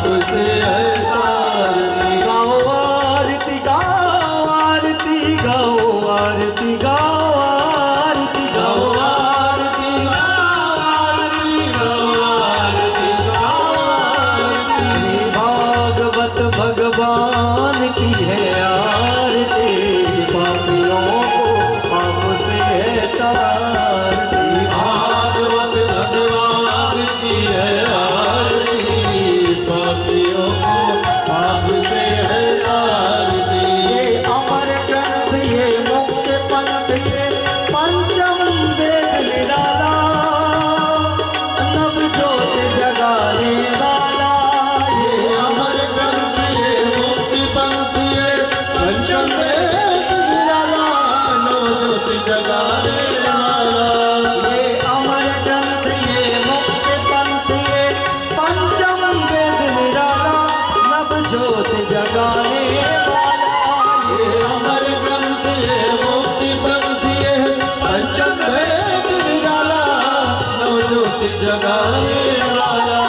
पाप से है तारती। गाओ आरती गाओ आरती गाओ आरती गाओ आरती गाओ गाओ आरती गाओ आरती गाओ आरती गाओ आरती। श्री भागवत भगवान की है आरती, पापियों को पाप से है तारती। भागवत भगवान की है आरती, पापियों को पाप से है तारती। ये अमर ग्रंथ ये मुक्ति पंथ ये पंचम वेद निराला, नव ज्योत जगाने वाला। ये अमर ग्रंथ ये मुक्ति पंथ ये पंचम वेद निराला, नव ज्योति जगाने वाला। ये अमर ग्रंथ ये मुक्ति पंथ ये पंचम वेद निराला, नव ज्योत जगाने वाला। ये अमर ग्रंथ ये मुक्ति पंथ ये पंचम वेद निराला, नव ज्योति जगाने वाला।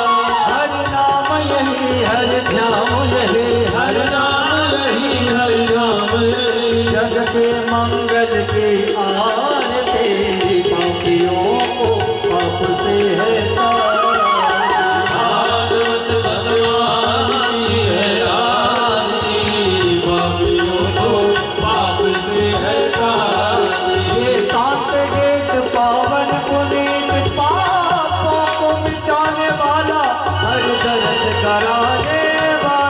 हर नाम यही हर ध्यान यही हर नाम यही हर नाम यही, जग के मंगल की आरती, पापियों को पाप से है तारती। भागवत भगवान की है आरती, पापियों को पाप से है तारती। ये सात गेट पावन पुनीत, पापों को मिटाने वाला, हर दर्श कराने वाला।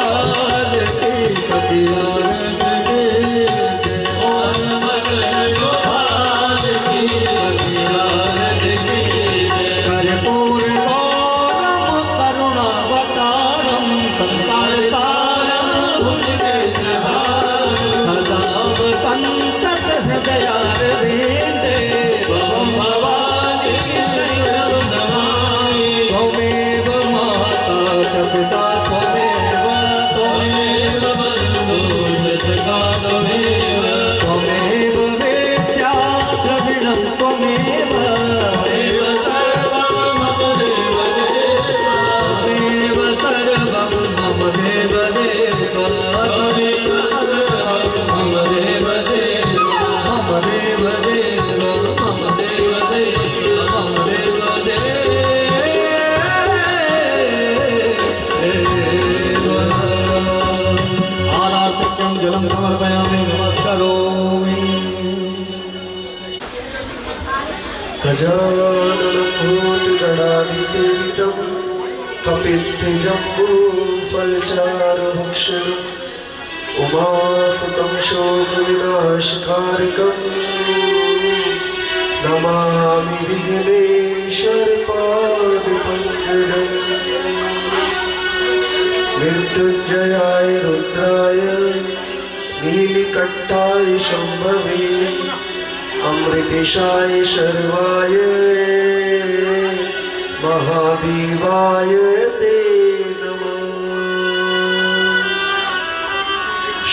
गोपाल की सखिया रज गिरते मन मगन गोपाल की सखिया रज गिरते कर्पूर गौरम करुणावतारम संसार सारम भुजगेन्द्रहारं सदा संतत हृदयारविंदे भवं भवानी शरणं नमामि त्वमेव माता च पिता त्वमेव त्वमेव बन्धुः च सखा त्वमेव त्वमेव वेद्या द्रविणं त्वमेव त्वमेव सर्वं मम देवदेव त्वमेव सर्वं मम देवदेव त्वमेव सर्वं मम देवदेव मम देवदेव मम देवदेव मम देवदेव आराधिक्यं जलं समर्पयामि नमस्करोमि गजाननं भूतगणाधिसेवितं कपित्थजम्बूफलचारुभक्षणम् उमासुतं शोकविनाशकारकं नमामि विघ्नेश्वरपादपङ्कजम् मृत्युञ्जयाय रुद्राय नीलिकण्ठाय शम्भवे अमृतेशाय शर्वाय महादेवाय ते नमः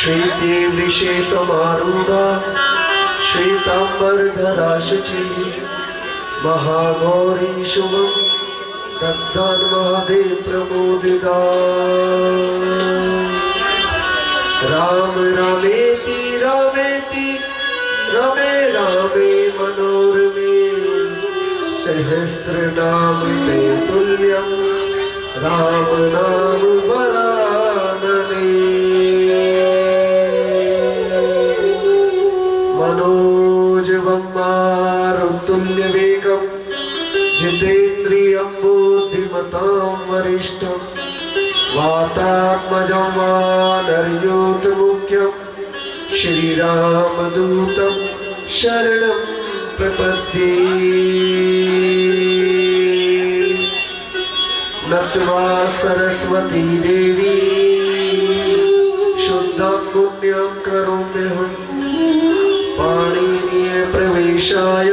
श्वेते वृषे समारूढा श्वेताम्बरधरा शुचि महागौरी शुभं दग्धान् महादेव प्रमोदिता राम रामेति रामेति रमे रामे मनोरमे सहस्रनाम ते तुल्यं राम नाम वरानने मनोजवं मारुतुल्यवेगं जितेन्द्रियं बुद्धिमतां वरिष्ठं वातात्मजं वानरयोतमुख्यं श्रीरामदूतं शरणं प्रपद्ये नत्वा सरस्वती देवी शुद्धं पुण्यं करोम्यहं पाणिनीय प्रवेशाय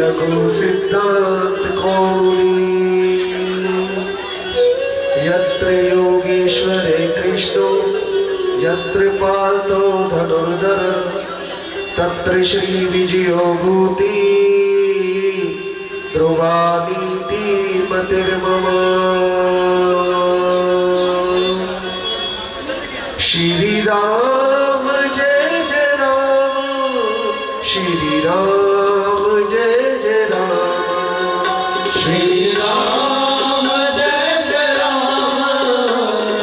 लघु सिद्धांत कौमुदी यत्र योगेश्वरे कृष्णो यत्र पार्थो धनुर्धर तत्र श्री विजयो भूति ध्रुवानीति मतिर्मम श्री राम जय जय राम श्री राम जय जय राम श्री राम जय जय राम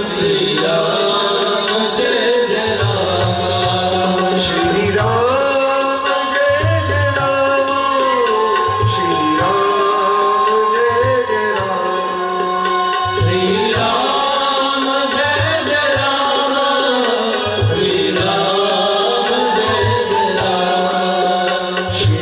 श्री राम जय जय राम श्री राम जय जय राम श्री राम जय जय राम श्री राम जय जय राम श्री राम जय जय राम श्री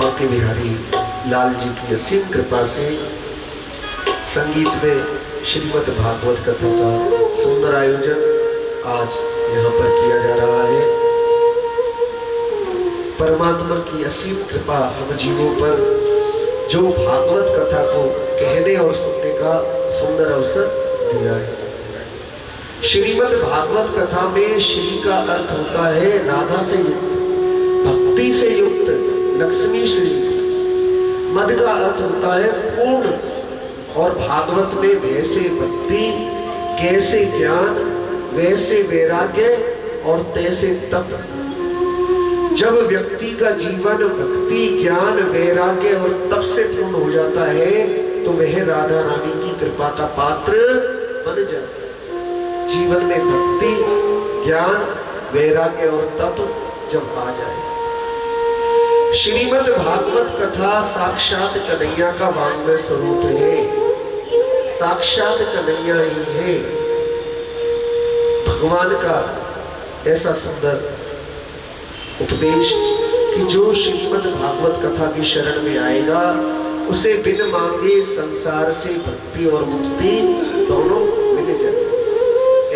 बांके बिहारी लाल जी की असीम कृपा से संगीत में श्रीमद् भागवत कथा का सुंदर आयोजन आज यहाँ पर किया जा रहा है। परमात्मा की असीम कृपा हम जीवों पर जो भागवत कथा को कहने और सुनने का सुंदर अवसर दिया है। श्रीमद् भागवत कथा में श्री का अर्थ होता है राधा से युक्त, भक्ति से युक्त, लक्ष्मी से युक्त। मद का अर्थ होता है पूर्ण, और भागवत में वैसे भक्ति, कैसे ज्ञान, वैसे वैराग्य और तैसे तप। जब व्यक्ति का जीवन भक्ति, ज्ञान, वैराग्य और तप से पूर्ण हो जाता है तो वह राधा रानी की कृपा का पात्र बन जाता है। जीवन में भक्ति, ज्ञान, वैराग्य और तप जब आ जाए। श्रीमद् भागवत कथा साक्षात कन्हैया का वांग्मय स्वरूप है, साक्षात कन्हैया ही है। भगवान का ऐसा सुंदर उपदेश कि जो श्रीमद् भागवत कथा की शरण में आएगा उसे बिन मांगे संसार से भक्ति और मुक्ति दोनों मिल जाएगी।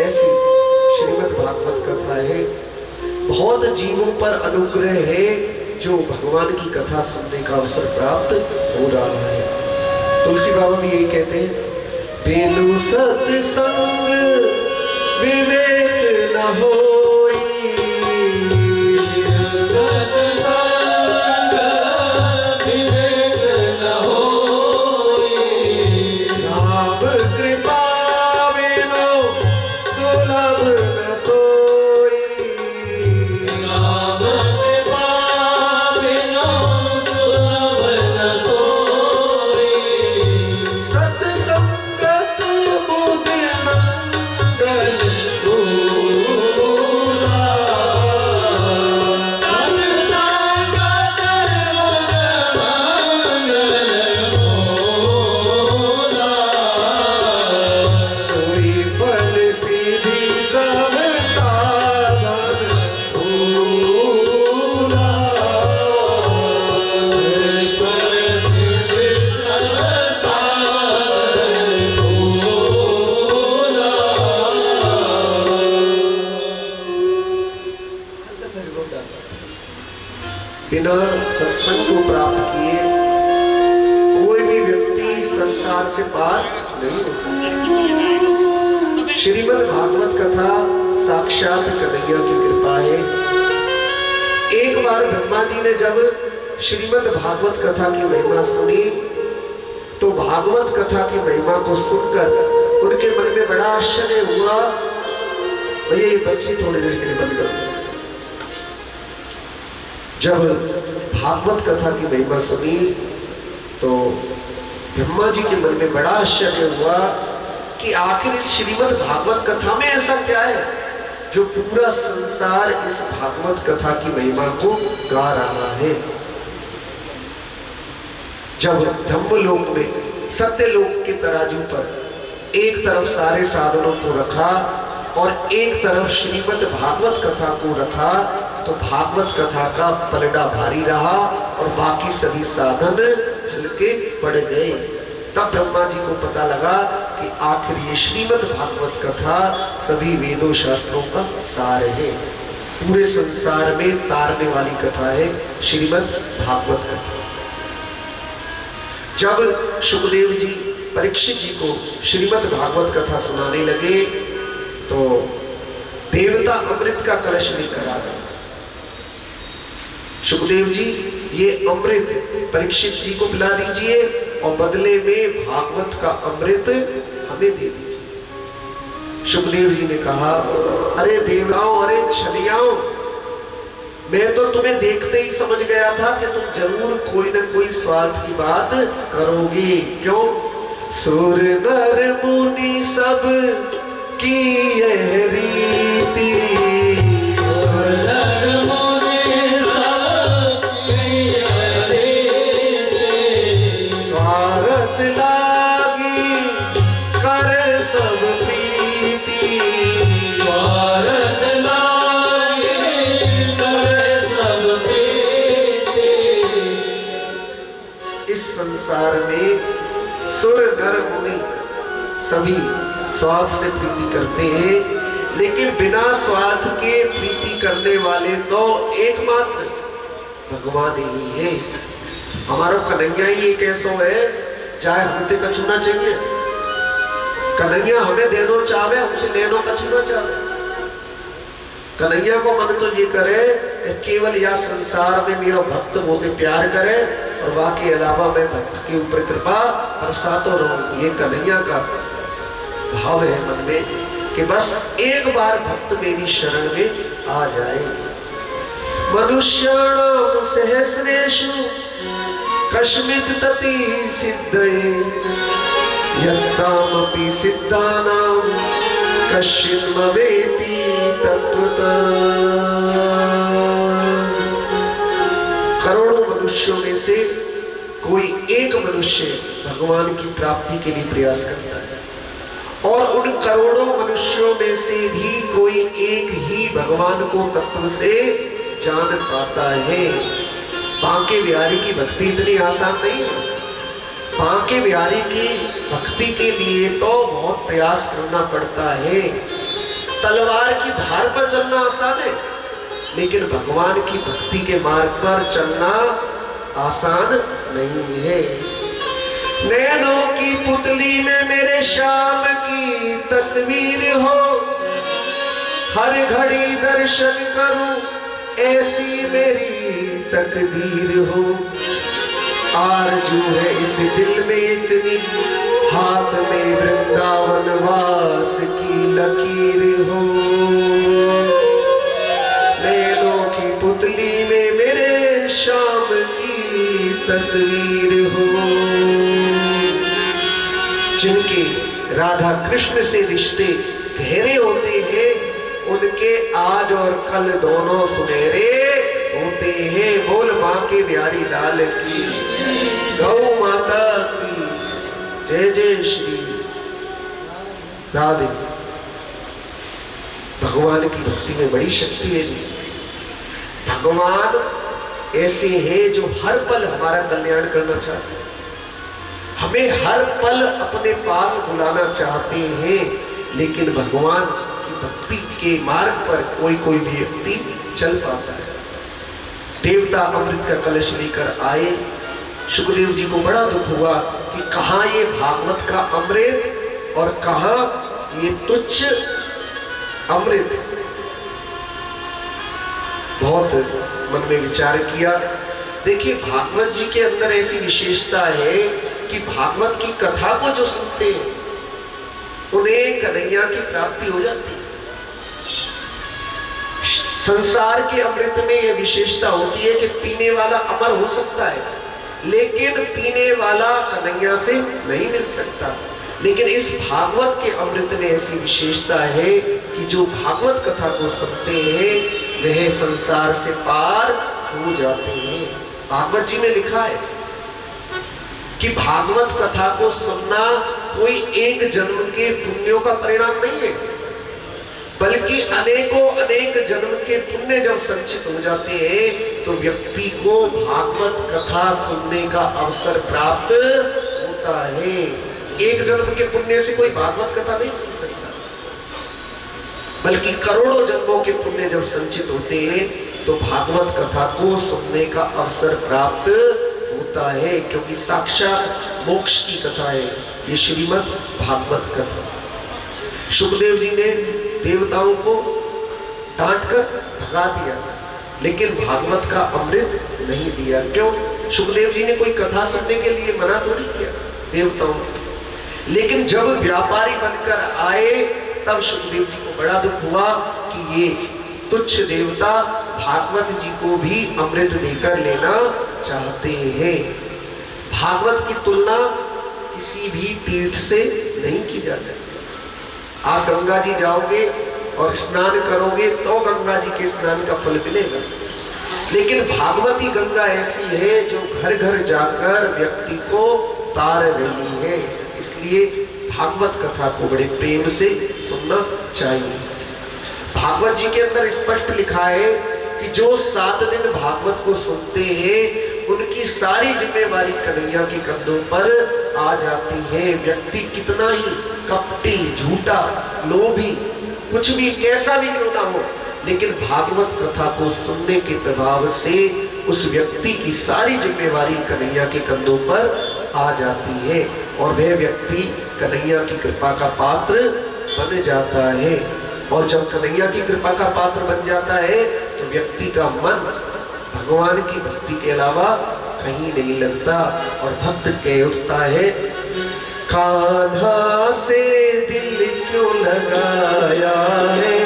ऐसी श्रीमद् भागवत कथा है। बहुत जीवों पर अनुग्रह है जो भगवान की कथा सुनने का अवसर प्राप्त हो रहा है। तुलसी बाबा भी यही कहते हैं, बिनु सत्संग विवेक न होई, सत्संग विवेक न होई, राम कृपा बिनु सुलभ न सोई, राम कृपा बिनु सुलभ न सोई, सत्संगत बुध मंगल भूला, सत्संगत मंगल भोला, सोई फल सीधी सब साधन भूला, फल सिद्धि सब साधन भोला। बिना सत्संग को प्राप्त किए कोई भी व्यक्ति संसार से पार नहीं हो सकता। श्रीमद् भागवत कथा साक्षात कन्हैया की कृपा है। एक बार ब्रह्मा जी ने जब श्रीमद् भागवत कथा की महिमा सुनी तो भागवत कथा की महिमा को सुनकर उनके मन में बड़ा आश्चर्य हुआ। भैया ये बच्ची थोड़ी देर के लिए बंद करो। जब भागवत कथा की महिमा सुनी तो ब्रह्मा जी के मन में बड़ा आश्चर्य हुआ कि आखिर इस श्रीमद् भागवत कथा में ऐसा क्या है जो पूरा संसार इस भागवत कथा की महिमा को गा रहा है। जब ब्रह्मलोक में सत्यलोक के तराजू पर एक तरफ सारे साधनों को रखा और एक तरफ श्रीमद् भागवत कथा को रखा तो भागवत कथा का पलड़ा भारी रहा और बाकी सभी साधन हल्के पड़ गए। तब ब्रह्मा जी को पता लगा कि आखिर ये श्रीमद् भागवत कथा सभी वेदों शास्त्रों का सार है, पूरे संसार में तारने वाली कथा है श्रीमद् भागवत कथा। जब सुखदेव जी परीक्षित जी को श्रीमद् भागवत कथा सुनाने लगे तो देवता अमृत का कलश लेकर आ गए। सुखदेव जी ये अमृत परीक्षित जी को पिला दीजिए और बदले में भागवत का अमृत हमें दे दीजिए। सुखदेव जी ने कहा, अरे देवताओं, अरे छलियाओं, मैं तो तुम्हें देखते ही समझ गया था कि तुम जरूर कोई न कोई स्वार्थ की बात करोगी। क्यों? सुर नर मुनि सब की यह रीति, नर मुनि सब की यह रीति, स्वार्थ लागी कर सब प्रीति, स्वार्थ लागे कर सब प्रीति, संसार में सुर नर मुनि सभी स्वार्थ से प्रीति करते हैं, लेकिन बिना स्वार्थ के प्रीति करने वाले तो एकमात्र भगवान ही है। हमारा कन्हैया ही एक ऐसो है चाहे हमसे कछुना चाहिए, कन्हैया हमें देनो चाहे हमसे लेनो कछुना चाहे। कन्हैया को मन तो ये करे कि केवल या संसार में मेरा भक्त मोते प्यार करे और बाकी अलावा मैं भक्त के ऊपर कृपा बरसातो रहूं। ये कन्हैया का भाव है मन में कि बस एक बार भक्त मेरी शरण में आ जाए। मनुष्याणाम सहस्रेषु कस्मित् तति सिद्धये यत्तामपि सिद्धानां कश्चिन्मवेति तत्वतः। करोड़ों मनुष्यों में से कोई एक मनुष्य भगवान की प्राप्ति के लिए प्रयास करता है, और उन करोड़ों मनुष्यों में से भी कोई एक ही भगवान को तत्व से जान पाता है। बांके बिहारी की भक्ति इतनी आसान नहीं है। बांके बिहारी की भक्ति के लिए तो बहुत प्रयास करना पड़ता है। तलवार की धार पर चलना आसान है, लेकिन भगवान की भक्ति के मार्ग पर चलना आसान नहीं है। नैनों की पुतली में मेरे श्याम की तस्वीर हो, हर घड़ी दर्शन करूं ऐसी मेरी तकदीर हो। आरज़ू है इस दिल में इतनी, हाथ में वृंदावन वास की लकीर हो। नैनों की पुतली में मेरे श्याम की तस्वीर हो। जिनके राधा कृष्ण से रिश्ते गहरे होते हैं, उनके आज और कल दोनों सुनहरे होते हैं। बोल बांके बिहारी लाल की, गौ माता की जय जय श्री राधे। भगवान की भक्ति में बड़ी शक्ति है जी। भगवान ऐसे हैं जो हर पल हमारा कल्याण करना चाहते हैं, हमें हर पल अपने पास बुलाना चाहते हैं। लेकिन भगवान की भक्ति के मार्ग पर कोई कोई व्यक्ति चल पाता है। देवता अमृत का कलश लेकर आए, सुखदेव जी को बड़ा दुख हुआ कि कहाँ ये भागवत का अमृत और कहाँ ये तुच्छ अमृत। बहुत मन में विचार किया। देखिए, भागवत जी के अंदर ऐसी विशेषता है कि भागवत की कथा को जो सुनते हैं उन्हें कन्हैया की प्राप्ति हो जाती है। संसार के अमृत में यह विशेषता होती है कि पीने वाला अमर हो सकता है, लेकिन पीने वाला कन्हैया से नहीं मिल सकता। लेकिन इस भागवत के अमृत में ऐसी विशेषता है कि जो भागवत कथा को सुनते हैं वह संसार से पार हो जाते हैं। भागवत जी में लिखा है कि भागवत कथा को सुनना कोई एक जन्म के पुण्यों का परिणाम नहीं है, बल्कि अनेकों अनेक जन्म के पुण्य जब संचित हो जाते हैं तो व्यक्ति को भागवत कथा सुनने का अवसर प्राप्त होता है। एक जन्म के पुण्य से कोई भागवत कथा नहीं सुन सकता, बल्कि करोड़ों जन्मों के पुण्य जब संचित होते हैं तो भागवत कथा को सुनने का अवसर प्राप्त होता है, क्योंकि साक्षात मोक्ष की कथा है ये श्रीमद् भागवत कथा। सुखदेव जी ने देवताओं को डांटकर भगा दिया, लेकिन भागवत का अमृत नहीं दिया। क्यों? सुखदेव जी ने कोई कथा सुनने के लिए मना थोड़ी किया देवताओं को, लेकिन जब व्यापारी बनकर आए तब सुखदेव जी को बड़ा दुख हुआ कि ये तुच्छ देवता भागवत जी को भी अमृत देकर लेना चाहते हैं। भागवत की तुलना किसी भी तीर्थ से नहीं की जा सकती। आप गंगा जी जाओगे और स्नान करोगे तो गंगा जी के स्नान का फल मिलेगा, लेकिन भागवती गंगा ऐसी है जो घर घर जाकर व्यक्ति को तार रही है। इसलिए भागवत कथा को बड़े प्रेम से सुनना चाहिए। भागवत जी के अंदर स्पष्ट लिखा है कि जो 7 दिन भागवत को सुनते हैं उनकी सारी जिम्मेवारी कन्हैया के कंधों पर आ जाती है। व्यक्ति कितना ही कपटी, झूठा, लोभी, कुछ भी कैसा भी क्यों ना हो, लेकिन भागवत कथा को सुनने के प्रभाव से उस व्यक्ति की सारी जिम्मेवारी कन्हैया के कंधों पर आ जाती है और वह व्यक्ति कन्हैया की कृपा का पात्र बन जाता है। और जब कन्हैया की कृपा का पात्र बन जाता है तो व्यक्ति का मन भगवान की भक्ति के अलावा कहीं नहीं लगता और भक्त कह उठता है, कान्हा से दिल क्यों लगाया है,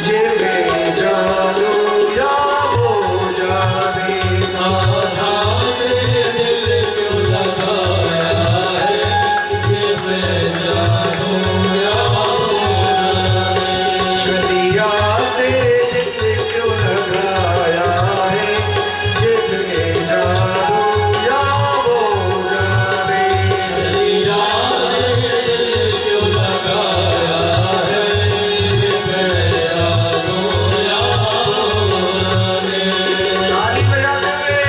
ये मैं जानूं या वो जाने। कान्हा से दिल क्यों लगाया है, ये मैं जानूं या वो जाने। छलिया से दिल क्यों लगाया है, ये मैं जानूं या वो जाने। छलिया से दिल क्यों लगाया है, ये मैं जानूं या वो जाने। ताली बजाते हुए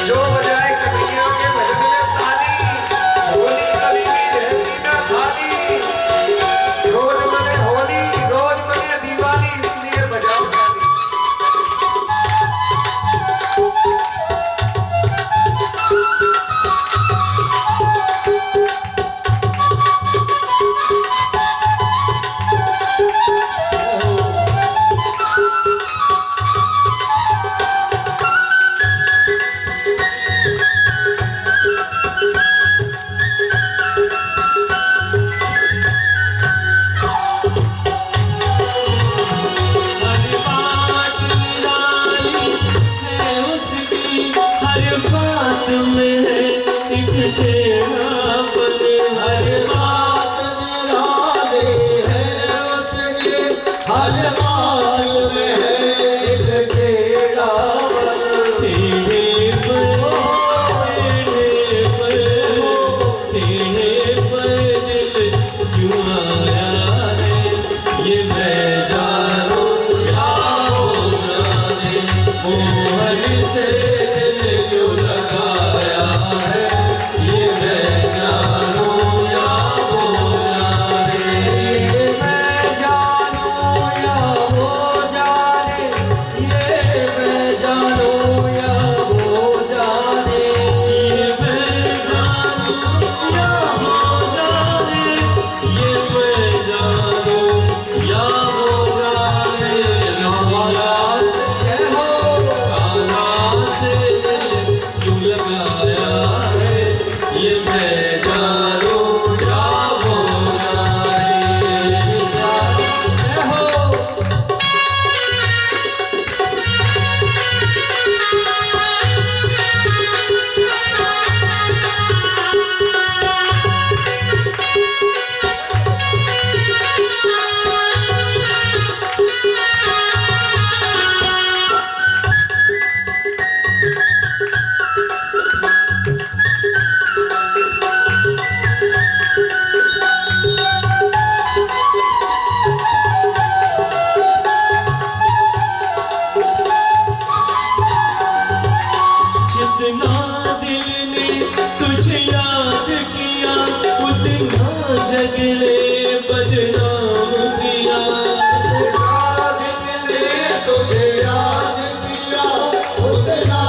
जो बजाए कन्हैया के भजन में ताली, झोली कभी भी रहती ना खाली। रोज मने होली, रोज मने दिवाली, इसलिए बजाओ ताली। हर बात निराली है उसकी, हर बात में है एक टेढ़ापन। हर बात निराली है उसकी, हर बात में है एक टेढ़ापन। टेढ़े पर दिल क्यों आया है, ये मैं जानूं या वो जाने। मोहन से दिल क्यों लगाया है, ये मैं जानूं या वो जाने। ये मैं जानूं या वो जाने, ये मैं जानूं या वो जाने। ये मैं जानूं या वो जाने, ये मैं जानूं या वो जाने। रसिया से हो कान्हा से दिल क्यों लगाया है, ये मैं जानूं या वो जाने। हो जितना दिल ने तुझे याद किया, उतना जग ने बदनाम किया। जितना दिल ने तुझे याद किया, उतना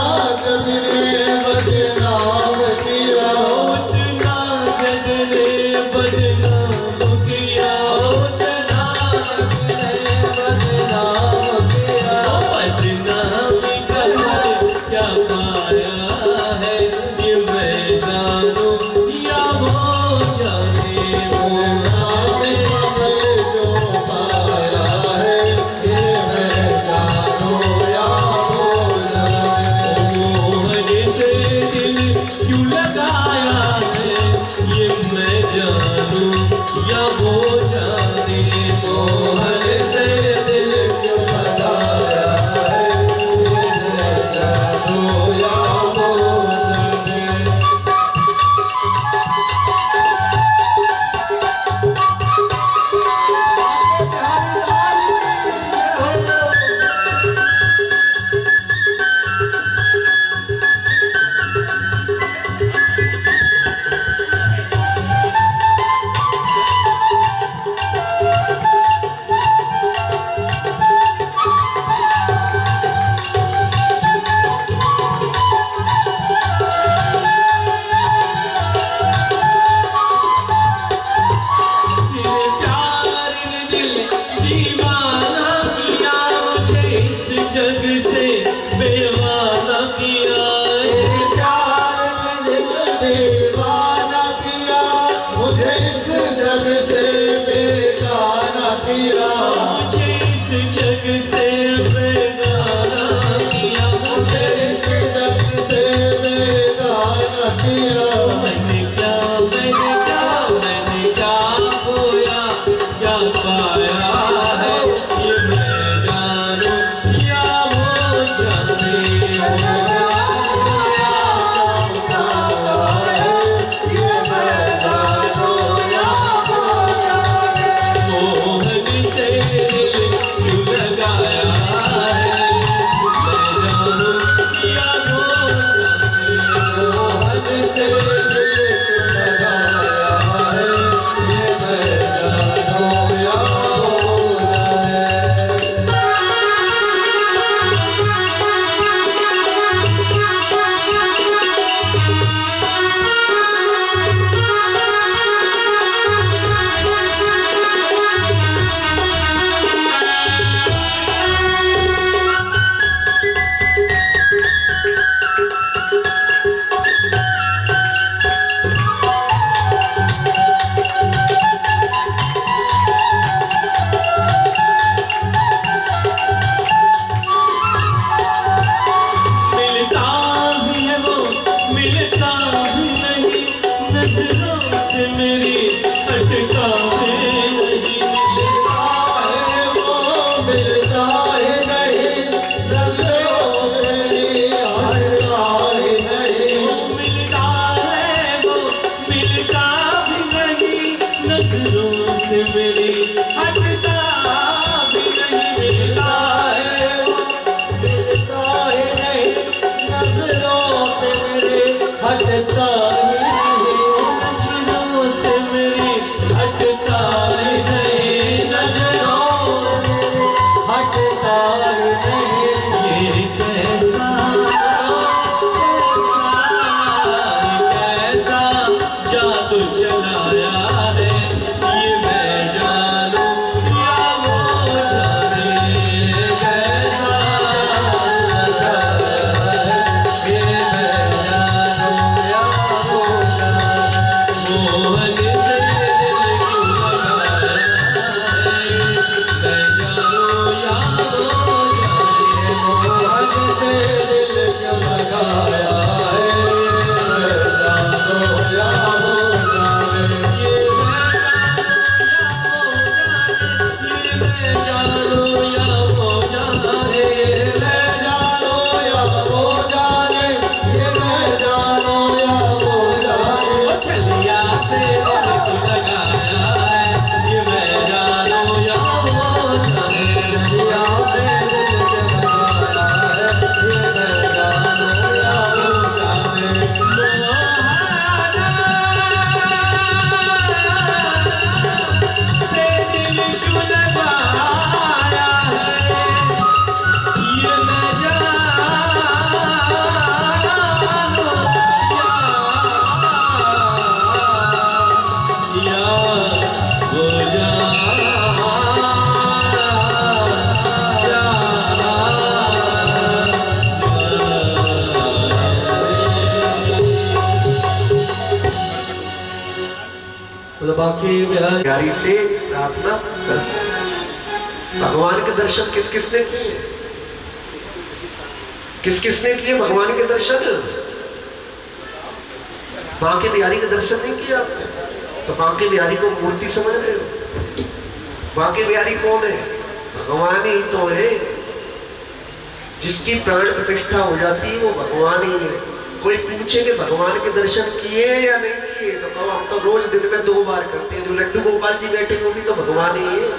जग ने बदनाम किया। उतना जग ने बदनाम किया, उतना जग ने बदनाम किया। बदनाम कर क्या पाया है, ये मैं जानूं बेवाना किया, प्यार में दिल दीवाना किया, मुझे इस जग से बेगाना किया, मुझे इस जग से बेगाना किया, मुझे इस जग से बेगाना किया। मैंने क्या खोया, क्या पाया है, ये मैं जानूं या वो जाने। मोहन से दिल क्यों लगाया है, मैं जानूं या वो जाने। मोहन से दिल लगाया है, ये मैं जानूं या वो जाने। मिलता भी है वो, मिलता भी नहीं, नजरों से मेरी हटता भी नहीं। मिलता है नहीं, नजरों से मेरी हटता है नहीं। मिलता है वो, मिलता भी नहीं, नजरों से मेरी हटता भी नहीं। मिलता है वो, मिलता है नहीं, नजरों से मेरे हटता ही नहीं। नजरों से मेरी हटता ही नहीं, नजरों से हटता ही नहीं। ये कैसा कैसा जादू चलाया है, ये मैं जानूं या वो जाने। कैसा ये मैं जानूं या वो जाने। मोहन से दिल क्यों लगाया है, मैं जानूं या वो जाने। मोहन से दिल क्यों लगाया है, मैं जानूं या वो जाने। ये मैं जानूं या वो जाने। ये मैं जानूं या वो जाने, ये मैं जानूं या वो जाने। ओ चलिया से दिल क्यों लगाया है, ये मैं जानूं या वो जाने। चलिया से दिल क्यों लगाया है, ये मैं जानूं या वो जाने। से दिल क्यों लगाया है, ये मैं जानूं या वो तो बाकी बिहार प्यारी से प्रार्थना कर। भगवान के दर्शन किस किसने किए? किस किसने किए भगवान के दर्शन? मां के बिहारी के दर्शन नहीं किया आपने? तो मां के बिहारी को मूर्ति समझ रहे हो? मां के बिहारी कौन है? भगवान ही तो है। जिसकी प्राण प्रतिष्ठा हो जाती है वो भगवान ही है। कोई पूछे कि भगवान के दर्शन किए या नहीं किए, तो कहो हम तो रोज दिन में 2 बार करते हैं। जो लड्डू गोपाल जी बैठे वो भी तो भगवान ही है।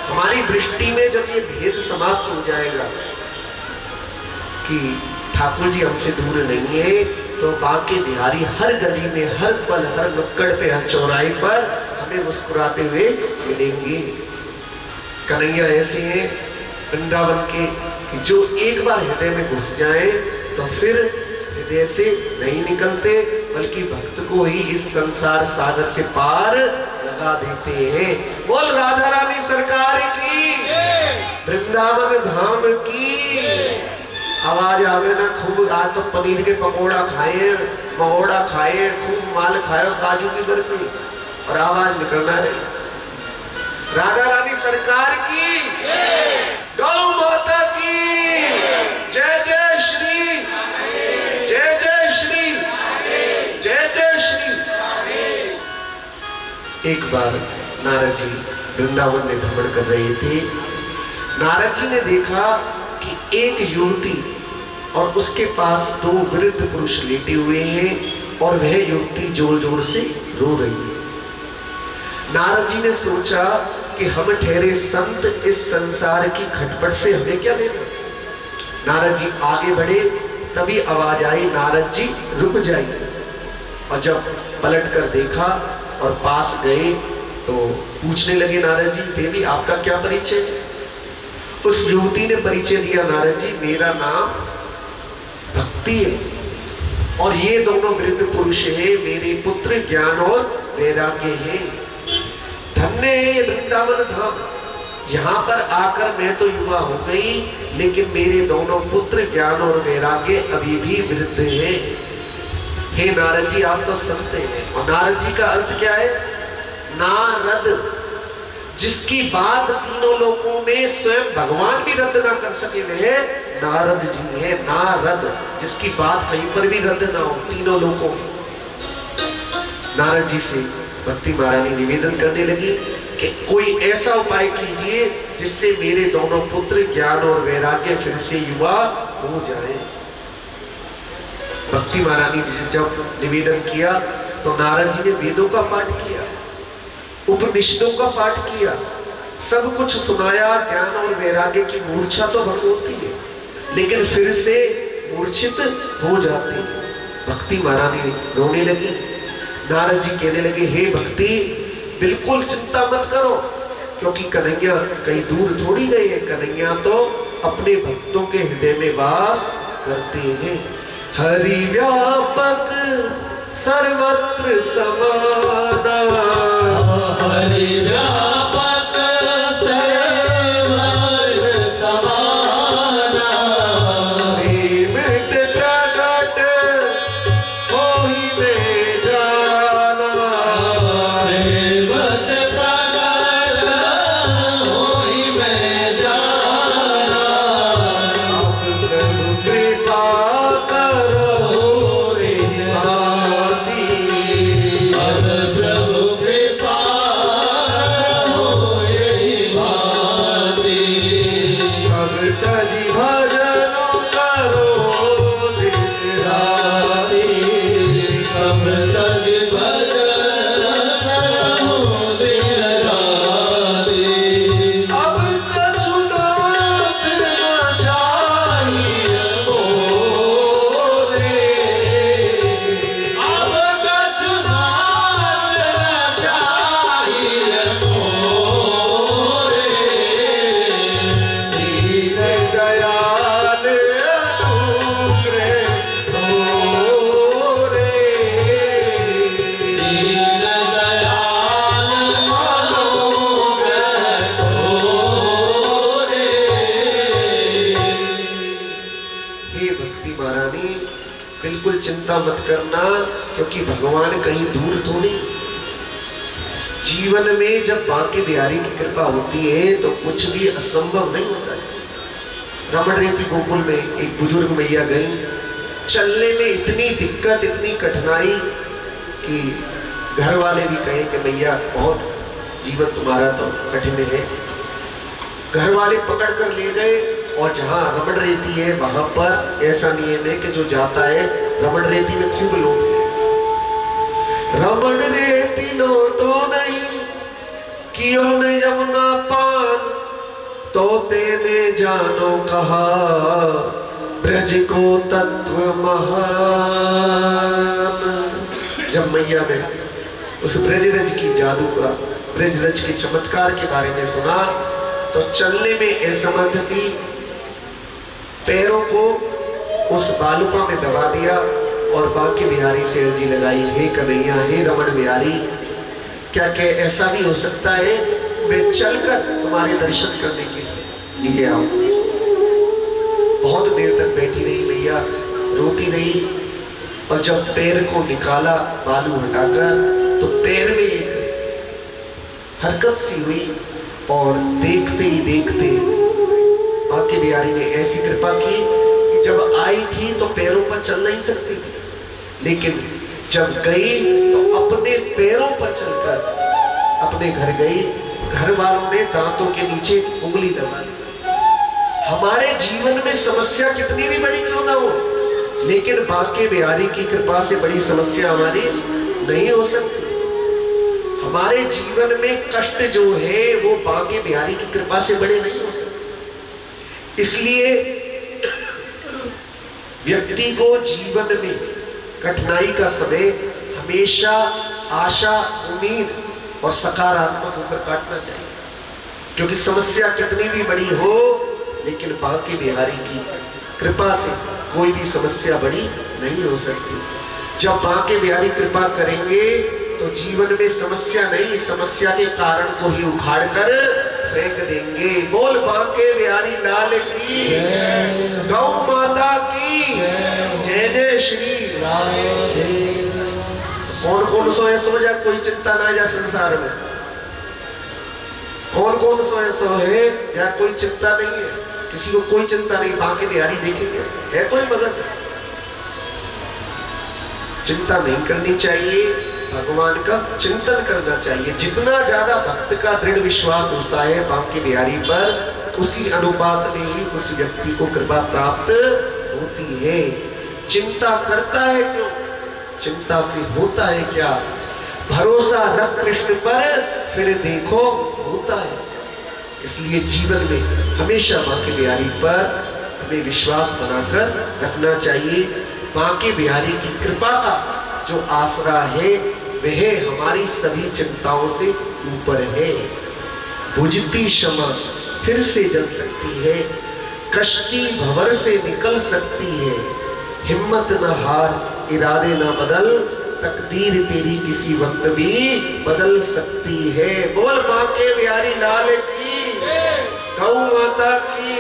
हमारी दृष्टि में जब ये भेद समाप्त हो जाएगा कि ठाकुर जी हमसे दूर नहीं है, तो बांके बिहारी हर गली में, हर पल, हर नुक्कड़ पे, हर चौराहे पर हमें मुस्कुराते हुए मिलेंगे। कन्हैया ऐसे हैं वृंदावन के कि जो एक बार हृदय में घुस जाए तो फिर हृदय से नहीं निकलते, बल्कि भक्त को ही इस संसार सागर से पार लगा देते हैं। बोल राधा रानी सरकार की, वृंदावन धाम की। आवाज आवे ना खूब, आज तो पनीर के पकोड़ा खाए, मकोड़ा खाए, खूब माल खाए, काजू की बर्फी, और आवाज निकलना रही। राधा रानी सरकार की, गौ माता की जय जय श्री, जय जय श्री, जय जय श्री। एक बार नारद जी वृंदावन में भ्रमण कर रहे थे। नारद जी ने देखा कि एक युवती और उसके पास दो वृद्ध पुरुष लेटे हुए हैं और वह युवती जोर जोर से रो रही है। नारद जी ने सोचा कि हम ठहरे संत, इस संसार की खटपट से हमें क्या लेना। नारद जी आगे बढ़े, तभी आवाज आई, नारद जी रुक जाइए। और जब पलट कर देखा और पास गए तो पूछने लगे, नारद जी देवी आपका क्या परिचय है? उस युवती ने परिचय दिया, नारद जी मेरा नाम भक्ति है और ये दोनों वृद्ध पुरुष हैं मेरे पुत्र ज्ञान और वैराग्य हैं। धन्य है ये वृंदावन धाम, यहाँ पर आकर मैं तो युवा हो गई, लेकिन मेरे दोनों पुत्र ज्ञान और वैराग्य अभी भी वृद्ध हैं। हे नारद जी आप तो संत हैं। और नारद जी का अर्थ क्या है? नारद, जिसकी बात तीनों लोकों में स्वयं भगवान भी रद्द ना कर सके वे नारद जी है। नारद, जिसकी बात कहीं पर भी रद्द ना हो तीनों लोकों में। नारद जी से भक्ति महारानी निवेदन करने लगी कि कोई ऐसा उपाय कीजिए जिससे मेरे दोनों पुत्र ज्ञान और वैराग्य फिर से युवा हो जाए। भक्ति महारानी जी से जब निवेदन किया तो नारद जी ने वेदों का पाठ किया, उपनिषदों का पाठ किया, सब कुछ सुनाया। ज्ञान और वैराग्य की मूर्छा तो भंग होती है, लेकिन फिर से मूर्छित हो जाती है। भक्ति महारानी रोने लगी। नारद जी कहने लगे, हे भक्ति बिल्कुल चिंता मत करो, क्योंकि कन्हैया कहीं दूर थोड़ी गए हैं। कन्हैया तो अपने भक्तों के हृदय में वास करते हैं। हरि व्यापक सर्वत्र समाना, हरि व्यापक सर्वत्र समाना, निमित्त प्रगट होहि में जाना, निमित्त प्रगट होहि में जाना। अब प्रभु कृपा करो भांति, अब प्रभु कृपा करो यही भांति। सब तजी भजन करो दिन राति, सब तज भजन करो दिन राति। अब कछु नाथ न चाहिए मोरे, अब कछु नाथ न चाहिए मोरे। दीन दयाल अनुग्रह तोरे, दीन दयाल अनुग्रह तोरे। हे भक्ति महारानी बिल्कुल चिंता मत करना, क्योंकि भगवान कहीं दूर थोड़ी। जीवन में जब बांके बिहारी की कृपा होती है तो कुछ भी असंभव नहीं होता है। रमण रेती गोकुल में एक बुजुर्ग मैया गई, चलने में इतनी दिक्कत, इतनी कठिनाई कि घर वाले भी कहे कि मैया बहुत जीवन तुम्हारा तो कठिन है। घर वाले पकड़ कर ले गए और जहाँ रमण रेती है वहां पर ऐसा नियम है कि जो जाता है रमण रेती में खूब लौट ले। रमण रेती लौटो नहीं, कियो ने यमुना पान, तो तेने जानो कहा ब्रज को तत्व महान। जब मैया ने उस ब्रजरज की जादू का, ब्रजरज के चमत्कार के बारे में सुना तो चलने में असमर्थ थी, पैरों को उस बालुका में दबा दिया और बांके बिहारी से अर्जी लगाई, हे कन्हैया, हे रमण बिहारी, क्या क्या ऐसा भी हो सकता है मैं चलकर तुम्हारे दर्शन करने के लिए आऊं। बहुत देर तक बैठी रही मैया, रोती रही, और जब पैर को निकाला बालू हटाकर तो पैर में एक हरकत सी हुई, और देखते ही देखते बांके बिहारी ने ऐसी कृपा की कि जब आई थी तो पैरों पर चल नहीं सकती थी, लेकिन जब गई तो अपने पैरों पर चलकर अपने घर गई। घर वालों ने दांतों के नीचे उंगली दबा ली। हमारे जीवन में समस्या कितनी भी बड़ी क्यों ना हो, लेकिन बांके बिहारी की कृपा से बड़ी समस्या हमारी नहीं हो सकती। हमारे जीवन में कष्ट जो है वो बांके बिहारी की कृपा से बड़े नहीं हो सकते। इसलिए व्यक्ति को जीवन में कठिनाई का समय हमेशा आशा, उम्मीद और सकारात्मक होकर काटना चाहिए, क्योंकि समस्या कितनी भी बड़ी हो, लेकिन बांके बिहारी की कृपा से कोई भी समस्या बड़ी नहीं हो सकती। जब बांके बिहारी कृपा करेंगे तो जीवन में समस्या नहीं, समस्या के कारण को ही उखाड़ कर फेंक देंगे। बोल बांके बिहारी लाल की, गौ माता की जय जय श्री राम। कौन कौन सोए सो जा, कोई चिंता ना जा संसार में। कौन कौन सोए सो है या कोई चिंता नहीं है, किसी को कोई चिंता नहीं। बांके बिहारी देखेंगे, है कोई मदद, चिंता नहीं करनी चाहिए, भगवान का चिंतन करना चाहिए। जितना ज्यादा भक्त का दृढ़ विश्वास होता है बांके बिहारी पर, उसी अनुपात में ही उस व्यक्ति को कृपा प्राप्त होती है। चिंता करता है क्यों, चिंता से होता है क्या? भरोसा रख कृष्ण पर, फिर देखो होता है। इसलिए जीवन में हमेशा बांके बिहारी पर हमें विश्वास बनाकर रखना चाहिए। बांके बिहारी की कृपा का जो आसरा है वह हमारी सभी चिंताओं से ऊपर है। बुझती क्षमा फिर से जल सकती है, कश्ती भंवर से निकल सकती है। हिम्मत न हार, इरादे न बदल, तकदीर तेरी किसी वक्त भी बदल सकती है। बोल बांके बिहारी लाल की, गौ माता की।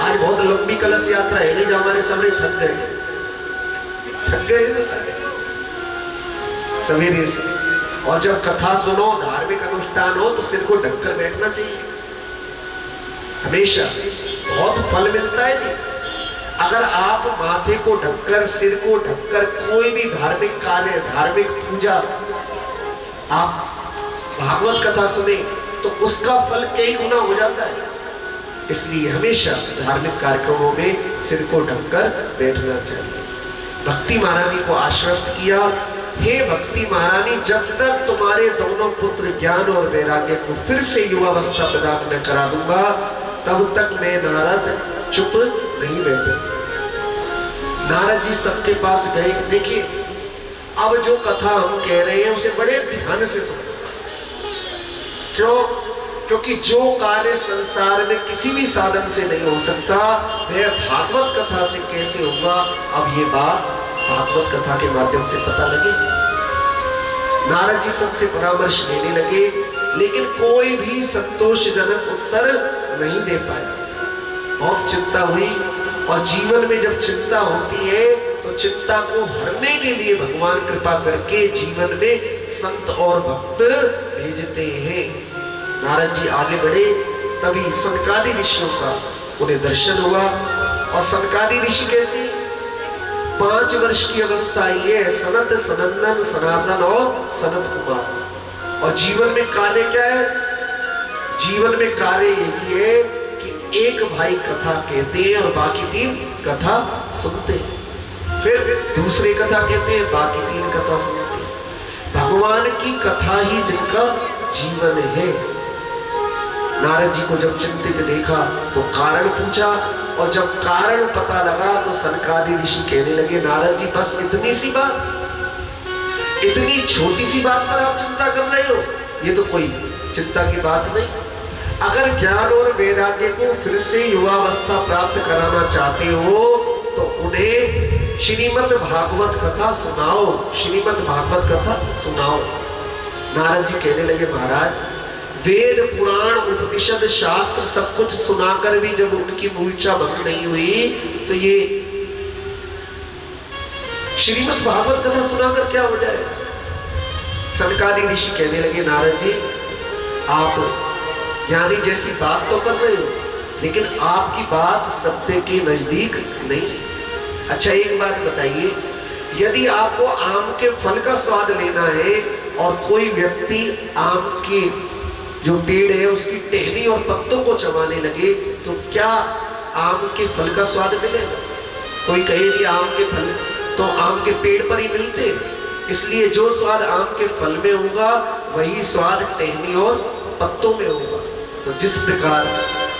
आज बहुत लंबी कलश यात्रा है, जो हमारे समय थक गए सवेरे से। और जब कथा सुनो, धार्मिक अनुष्ठान हो, तो सिर को ढककर बैठना चाहिए हमेशा, बहुत फल मिलता है जी। अगर आप माथे को ढककर, सिर को ढककर कोई भी धार्मिक कार्य, धार्मिक पूजा, आप भागवत कथा सुने तो उसका फल कई गुना हो जाता है। इसलिए हमेशा धार्मिक कार्यक्रमों में सिर को ढककर बैठना चाहिए। भक्ति महारानी को आश्वस्त किया, हे भक्ति महारानी, जब तक तुम्हारे दोनों पुत्र ज्ञान और वैराग्य को फिर से युवावस्था प्रदान न करा दूंगा, तब तक मैं नारद चुप नहीं बैठे। नारद जी सबके पास गए। देखिए, अब जो कथा हम कह रहे हैं उसे बड़े ध्यान से सुनो। क्यों? क्योंकि जो कार्य संसार में किसी भी साधन से नहीं हो सकता, वह भागवत कथा से कैसे होगा? अब ये बात भागवत कथा के माध्यम से पता लगे। नारद जी सबसे परामर्श लेने लगे, लेकिन कोई भी संतोषजनक उत्तर नहीं दे पाया। बहुत चिंता हुई, और जीवन में जब चिंता होती है तो चिंता को हरने के लिए भगवान कृपा करके जीवन में संत और भक्त भेजते हैं। नारद जी आगे बढ़े, तभी सनकादि ऋषियों का उन्हें दर्शन हुआ। और सनकादि ऋषि कैसे? 5 वर्ष की अवस्था ये है, सनत, सनंदन, सनातन और सनत कुमार। और जीवन में कार्य क्या है? जीवन में कार्य यही है कि एक भाई कथा कहते हैं और बाकी 3 कथा सुनते हैं, फिर दूसरे कथा कहते हैं, बाकी 3 कथा सुनते हैं। भगवान की कथा ही जिनका जीवन है। नारद जी को जब चिंतित देखा तो कारण पूछा, और जब कारण पता लगा तो सनकादि ऋषि कहने लगे, नारद जी बस इतनी सी बात, इतनी छोटी सी बात पर आप चिंता कर रहे हो? ये तो कोई चिंता की बात नहीं। अगर ज्ञान और वैराग्य को फिर से युवावस्था प्राप्त कराना चाहते हो तो उन्हें श्रीमद् भागवत कथा सुनाओ, श्रीमद् भागवत कथा सुनाओ। नारद जी कहने लगे, महाराज वेद पुराण उपनिषद शास्त्र सब कुछ सुनाकर भी जब उनकी मूर्छा भंग नहीं हुई, तो ये श्रीमद् भागवत कथा सुनाकर क्या हो जाए। सनकादि ऋषि कहने लगे, नारद जी आप ज्ञानी जैसी बात तो कर रहे हो, लेकिन आपकी बात सत्य के नजदीक नहीं। अच्छा एक बात बताइए, यदि आपको आम के फल का स्वाद लेना है और कोई व्यक्ति आम के जो पेड़ है उसकी टहनी और पत्तों को चबाने लगे, तो क्या आम के फल का स्वाद मिलेगा? कोई कहे जी आम के फल तो आम के पेड़ पर ही मिलते हैं, इसलिए जो स्वाद आम के फल में होगा वही स्वाद टहनी और पत्तों में होगा। तो जिस प्रकार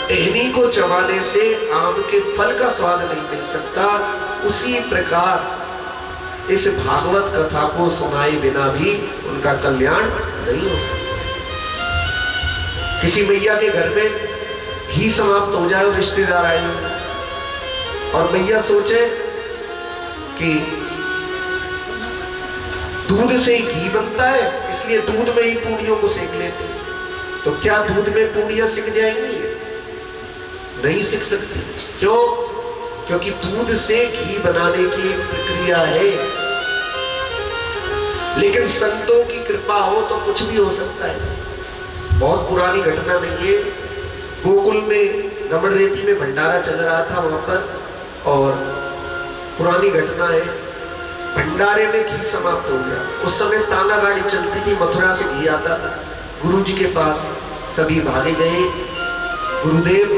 टहनी को चबाने से आम के फल का स्वाद नहीं मिल सकता, उसी प्रकार इस भागवत कथा को सुनाए बिना भी उनका कल्याण नहीं हो सकता। किसी मैया के घर में घी समाप्त हो जाए और रिश्तेदार आए और मैया सोचे कि दूध से ही घी बनता है, इसलिए दूध में ही पूड़ियों को सेक लेते, तो क्या दूध में पूड़ियां सिक जाएंगी? नहीं सिक सकती। क्यों? क्योंकि दूध से घी बनाने की एक प्रक्रिया है। लेकिन संतों की कृपा हो तो कुछ भी हो सकता है। बहुत पुरानी घटना नहीं है, गोकुल में रमण रेती में भंडारा चल रहा था वहां पर, और पुरानी घटना है, भंडारे में घी समाप्त हो गया। उस समय तांगा गाड़ी चलती थी, मथुरा से घी आता था। गुरुजी के पास सभी भागे गए, गुरुदेव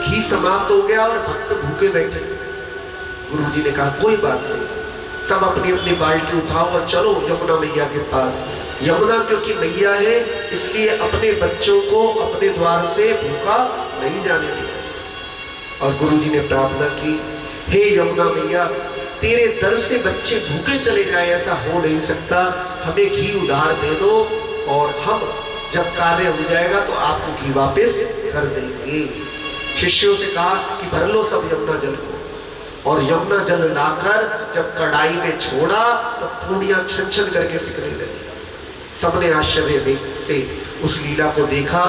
घी समाप्त हो गया और भक्त भूखे बैठे। गुरुजी ने कहा कोई बात नहीं, सब अपनी अपनी बाल्टी उठाओ और चलो यमुना मैया के पास। यमुना क्योंकि मैया है, इसलिए अपने बच्चों को अपने द्वार से भूखा नहीं जाने दिया। और गुरुजी ने प्रार्थना की, हे यमुना मैया, तेरे दर से बच्चे भूखे चले जाए ऐसा हो नहीं सकता, हमें घी उधार दे दो और हम जब कार्य हो जाएगा तो आपको घी वापस कर देंगे। शिष्यों से कहा कि भर लो सब यमुना जल को, और यमुना जल लाकर जब कढ़ाई में छोड़ा तो पूड़ियां छन छन करके सिकने लगी। सबने आश्चर्य से उस लीला को देखा।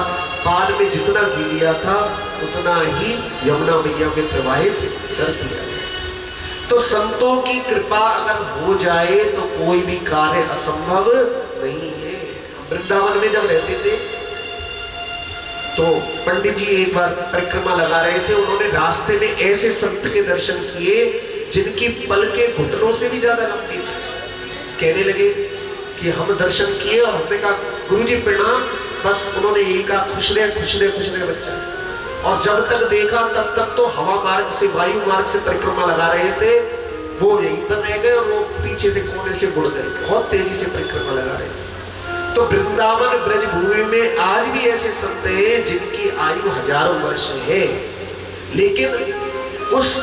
बाद में जितना घी लिया था उतना ही यमुना मैया में प्रवाहित कर दिया। तो संतों की कृपा अगर हो जाए तो कोई भी कार्य असंभव नहीं है। वृंदावन में जब रहते थे तो पंडित जी एक बार परिक्रमा लगा रहे थे, उन्होंने रास्ते में ऐसे संत के दर्शन किए जिनकी पलकें घुटनों से भी ज्यादा लंबी थी। कहने लगे कि हम दर्शन किए और हमने कहा गुरुजी प्रणाम, बस उन्होंने यही कहा खुश रहे खुश रहे खुश रहे बच्चा। और जब तक देखा तब तक तो हवा मार्ग से वायु मार्ग से परिक्रमा लगा रहे थे, वो यहीं पर रह गए और वो पीछे से कोने से मुड़ गए, बहुत तेजी से परिक्रमा लगा रहे थे। तो वृंदावन ब्रज भूमि में आज भी ऐसे संत हैं जिनकी आयु हजारों वर्ष है, लेकिन उस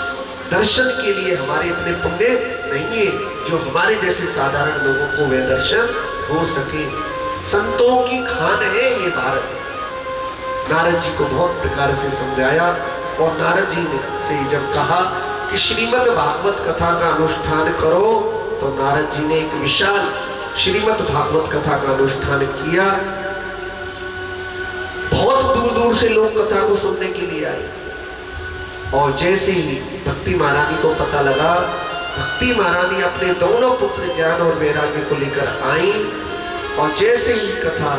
दर्शन के लिए हमारे इतने पुण्य नहीं है जो हमारे जैसे साधारण लोगों को वे दर्शन हो सके। संतों की खान है ये भारत। नारद जी को बहुत प्रकार से समझाया, और नारद जी ने से जब कहा कि श्रीमद् भागवत कथा का अनुष्ठान करो, तो नारद जी ने एक विशाल श्रीमद् भागवत कथा का अनुष्ठान किया। बहुत दूर दूर से लोग कथा को सुनने के लिए आए, और जैसे ही भक्ति महारानी को पता लगा, भक्ति महारानी अपने दोनों पुत्र ज्ञान और वैराग्य को लेकर आई, और जैसे ही कथा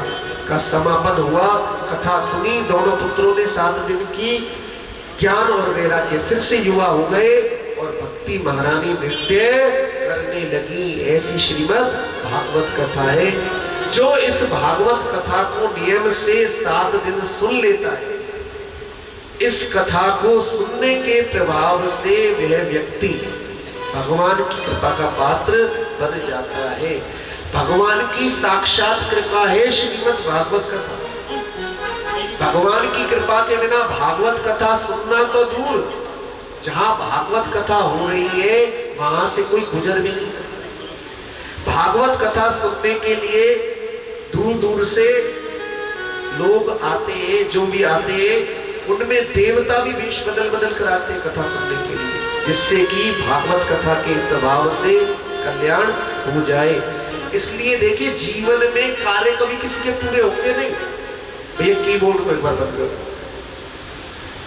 का समापन हुआ, कथा सुनी, दोनों पुत्रों ने 7 दिन की ज्ञान और वैराग्य फिर से युवा हो गए, और भक्ति महारानी नृत्य करने लगी। ऐसी श्रीमद् भागवत कथा है। जो इस भागवत कथा को नियम से 7 दिन सुन लेता है, इस कथा को सुनने के प्रभाव से वह व्यक्ति भगवान की कृपा का पात्र बन जाता है। भगवान की साक्षात कृपा है श्रीमद् भागवत कथा। भगवान की कृपा के बिना भागवत कथा सुनना तो दूर, जहां भागवत कथा हो रही है वहां से कोई गुजर भी नहीं सकता। भागवत कथा सुनने के लिए दूर दूर से लोग आते हैं, जो भी आते हैं उनमें देवता भी वेश बदल बदल कर आते हैं कथा सुनने के लिए, जिससे कि भागवत कथा के प्रभाव से कल्याण हो जाए। इसलिए देखिए, जीवन में कार्य कभी किसी के पूरे होंगे नहीं, भैया कीबोर्ड को एक बार बंद करो।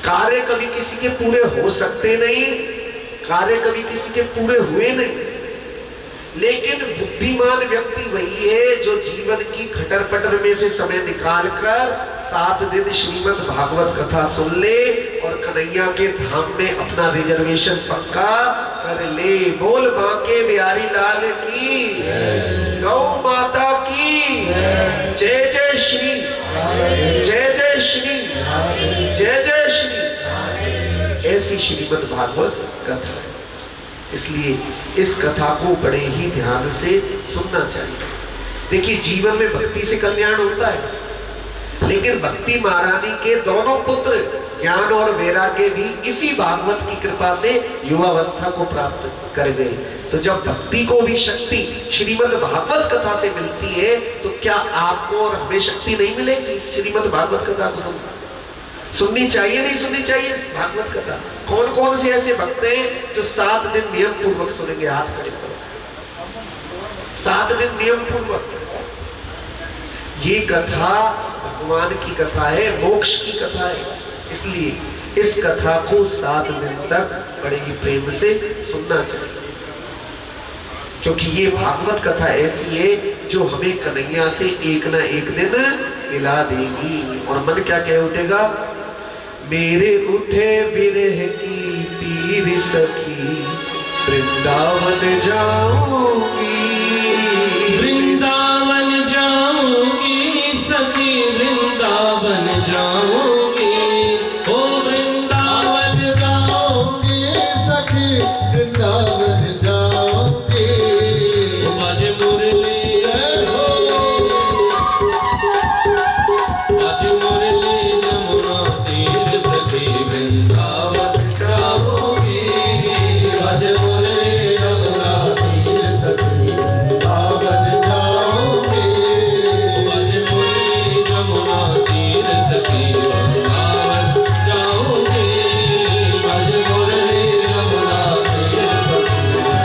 कार्य कभी किसी के पूरे हो सकते नहीं, कार्य कभी किसी के पूरे हुए नहीं, लेकिन बुद्धिमान व्यक्ति वही है जो जीवन की खटर पटर में से समय निकालकर 7 दिन श्रीमद् भागवत कथा सुन ले और कन्हैया के धाम में अपना रिजर्वेशन पक्का कर ले। बोल बांके बिहारी लाल की, गौ माता की जय जय श्री, जय जय श्री, जय जय श्री। ऐसी श्रीमद् भागवत कथा है, इसलिए इस कथा को बड़े ही ध्यान से सुनना चाहिए। देखिए जीवन में भक्ति से कल्याण होता है, लेकिन भक्ति महारानी के दोनों पुत्र ज्ञान और वैराग्य भी इसी भागवत की कृपा से युवावस्था को प्राप्त कर गए। तो जब भक्ति को भी शक्ति श्रीमद् भागवत कथा से मिलती है, तो क्या आपको और हमें शक्ति नहीं मिलेगी? श्रीमद् भागवत कथा को सुननी चाहिए नहीं सुननी चाहिए? भागवत कथा कौन कौन से ऐसे भक्त हैं जो 7 दिन नियम पूर्वक सुनेंगे? हाथ खड़े करो। 7 दिन नियम पूर्वक। ये कथा भगवान की कथा है, मोक्ष की कथा है, इसलिए इस कथा को 7 दिन तक बड़े ही प्रेम से सुनना चाहिए, क्योंकि ये भागवत कथा ऐसी है जो हमें कन्हैया से एक ना एक दिन मिला देगी। और मन क्या कह उठेगा? मेरे उठे विरह की पीर सखी, वृंदावन जाऊंगी, वृंदावन जाऊंगी सखी, वृंदावन जाऊंगी, ओ वृंदावन जाऊंगी सखी, वृंदावन जाऊंगी। बज मुरली, बज मुरली जमुना तीर सखी, वृंदावन जाऊंगी, बज मुरली जमुना तीर सखी, वृंदावन जाऊंगी। बज मुरली जमुना तीर सखी, वृंदावन जाऊंगी, बज मुरली जमुना तीर सखी,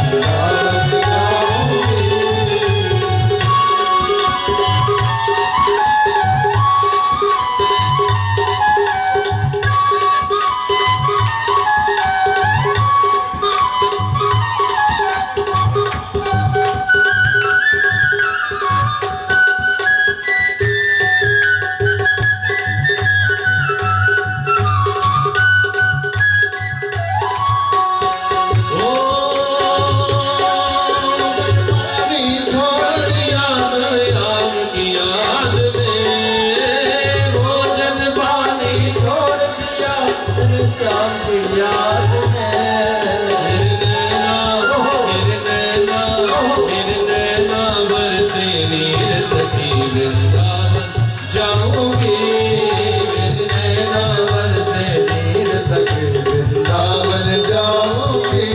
वृंदावन जाऊंगी। छोड़ दिया दरियाम की याद में, भोजन पानी छोड़ दिया श्याम की याद में। मेरे नैना बरसे नीर सखी, वृंदावन जाऊंगी, मेरे नैना बरसे तीर सखी, वृंदावन जाऊंगी।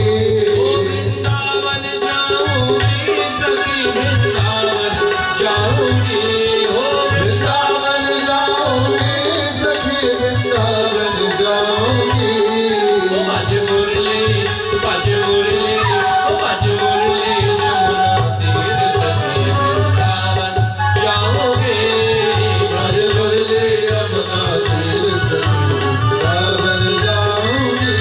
वृंदावन जाऊंगी सखी, वृंदावन जाऊंगी, हो वृंदावन जाऊंगी सखी, वृंदावन जाऊंगी। बज मुरली, बज मुरली, बज मुरली जमुना तीर सखी, वृंदावन जाऊंगी, ब्रज मुरली यमुना तीर सखी, वृंदावन जाऊंगी।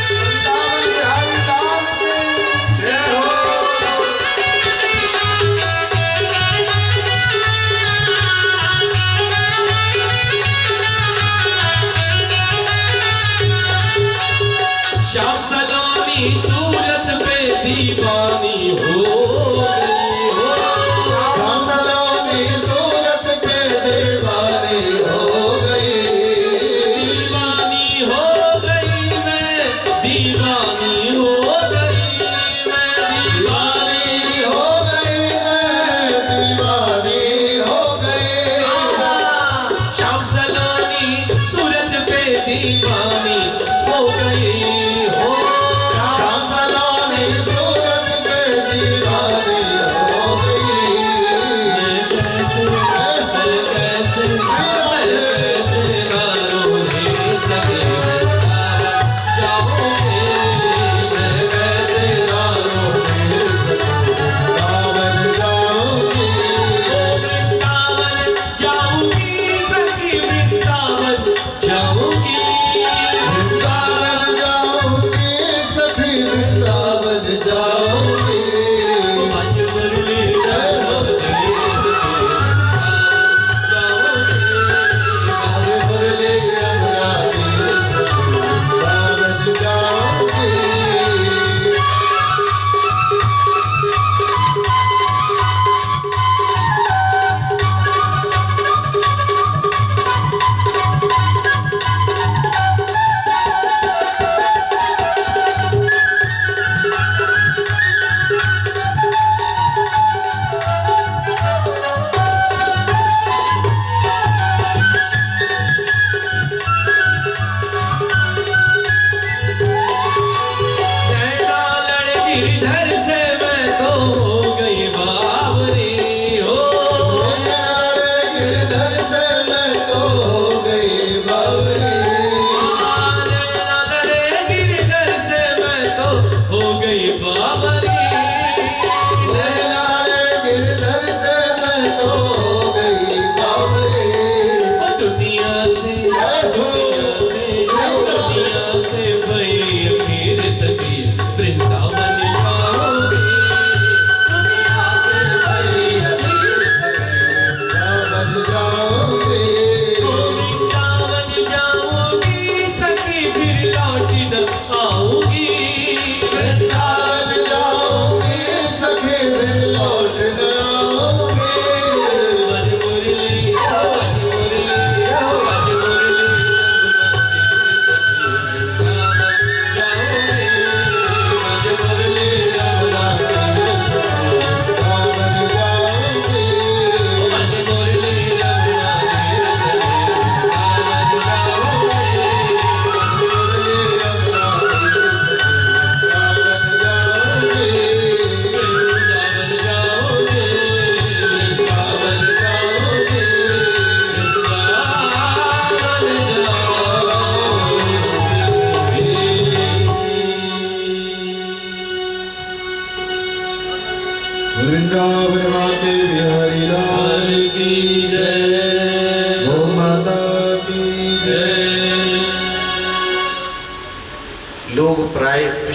वृंदावन बिहारी लाल की जय हो।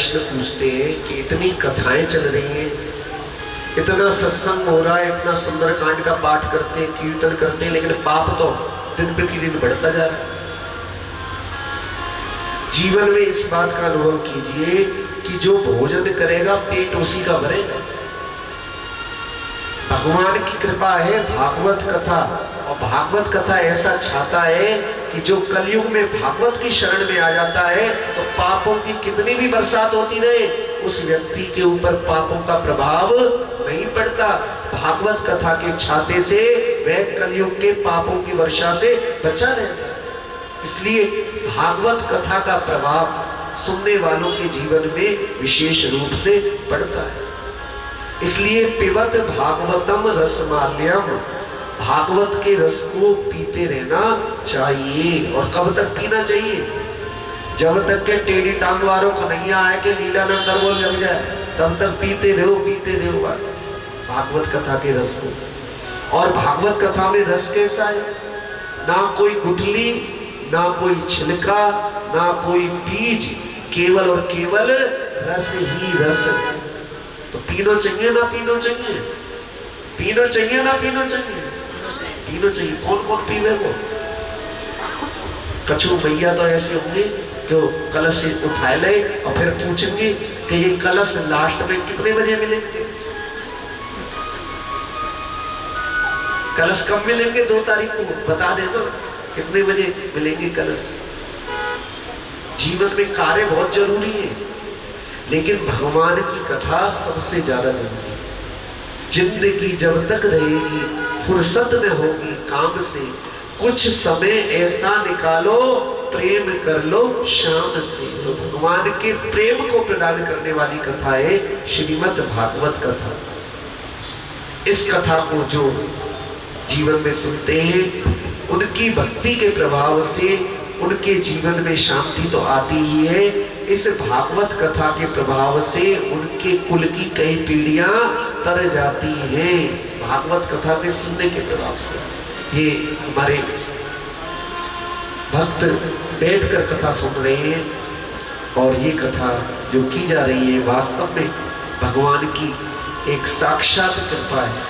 वैष्णव पूछते हैं कि इतनी कथाएं चल रही हैं, इतना सत्संग हो रहा है, इतना सुंदरकांड का पाठ करते हैं, कीर्तन करते हैं, लेकिन पाप तो दिन प्रतिदिन बढ़ता जा रहा है। जीवन में इस बात का अनुभव कीजिए कि जो भोजन करेगा पेट उसी का भरेगा। भगवान की कृपा है भागवत कथा, और भागवत कथा ऐसा छाता है कि जो कलयुग में भागवत की शरण में आ जाता है तो पापों की कितनी भी बरसात होती रहे उस व्यक्ति के ऊपर पापों का प्रभाव नहीं पड़ता। भागवत कथा के छाते से वह कलयुग के पापों की वर्षा से बचा रहता है। इसलिए भागवत कथा का प्रभाव सुनने वालों के जीवन में विशेष रूप से पड़ता है। इसलिए पिबत भागवतम रसमाल्यम, भागवत के रस को पीते रहना चाहिए। और कब तक पीना चाहिए? जब तक के टेढ़ी टांग वालों कन्हैया आए के लीला ना कर वो लग जाए, तब तक पीते रहो भागवत कथा के रस को। और भागवत कथा में रस कैसा है? ना कोई गुठली, ना कोई छिलका, ना कोई बीज, केवल और केवल रस ही रस है। तो पीना चाहिए ना पीना चाहिए? पीना चाहिए ना पीना चाहिए? पीना चाहिए। कौन कौन पीवे को? कछु भैया तो ऐसे होंगे जो कलश उठा ले और फिर पूछेंगे कि ये कलश लास्ट में कितने बजे मिलेंगे? कलश कब मिलेंगे? 2 तारीख को बता देना कितने बजे मिलेंगे कलश। जीवन में कार्य बहुत जरूरी है, लेकिन भगवान की कथा सबसे ज्यादा जरूरी है। जिंदगी जब तक रहेगी फुर्सत न होगी काम से, कुछ समय ऐसा निकालो प्रेम कर लो शाम से। तो भगवान के प्रेम को प्रदान करने वाली कथा है श्रीमद् भागवत कथा। इस कथा को जो जीवन में सुनते हैं उनकी भक्ति के प्रभाव से उनके जीवन में शांति तो आती ही है। इस भागवत कथा के प्रभाव से उनके कुल की कई पीढ़ियां तर जाती हैं, भागवत कथा के सुनने के प्रभाव से। ये हमारे भक्त बैठकर कथा सुन रहे हैं, और ये कथा जो की जा रही है वास्तव में भगवान की एक साक्षात कृपा है,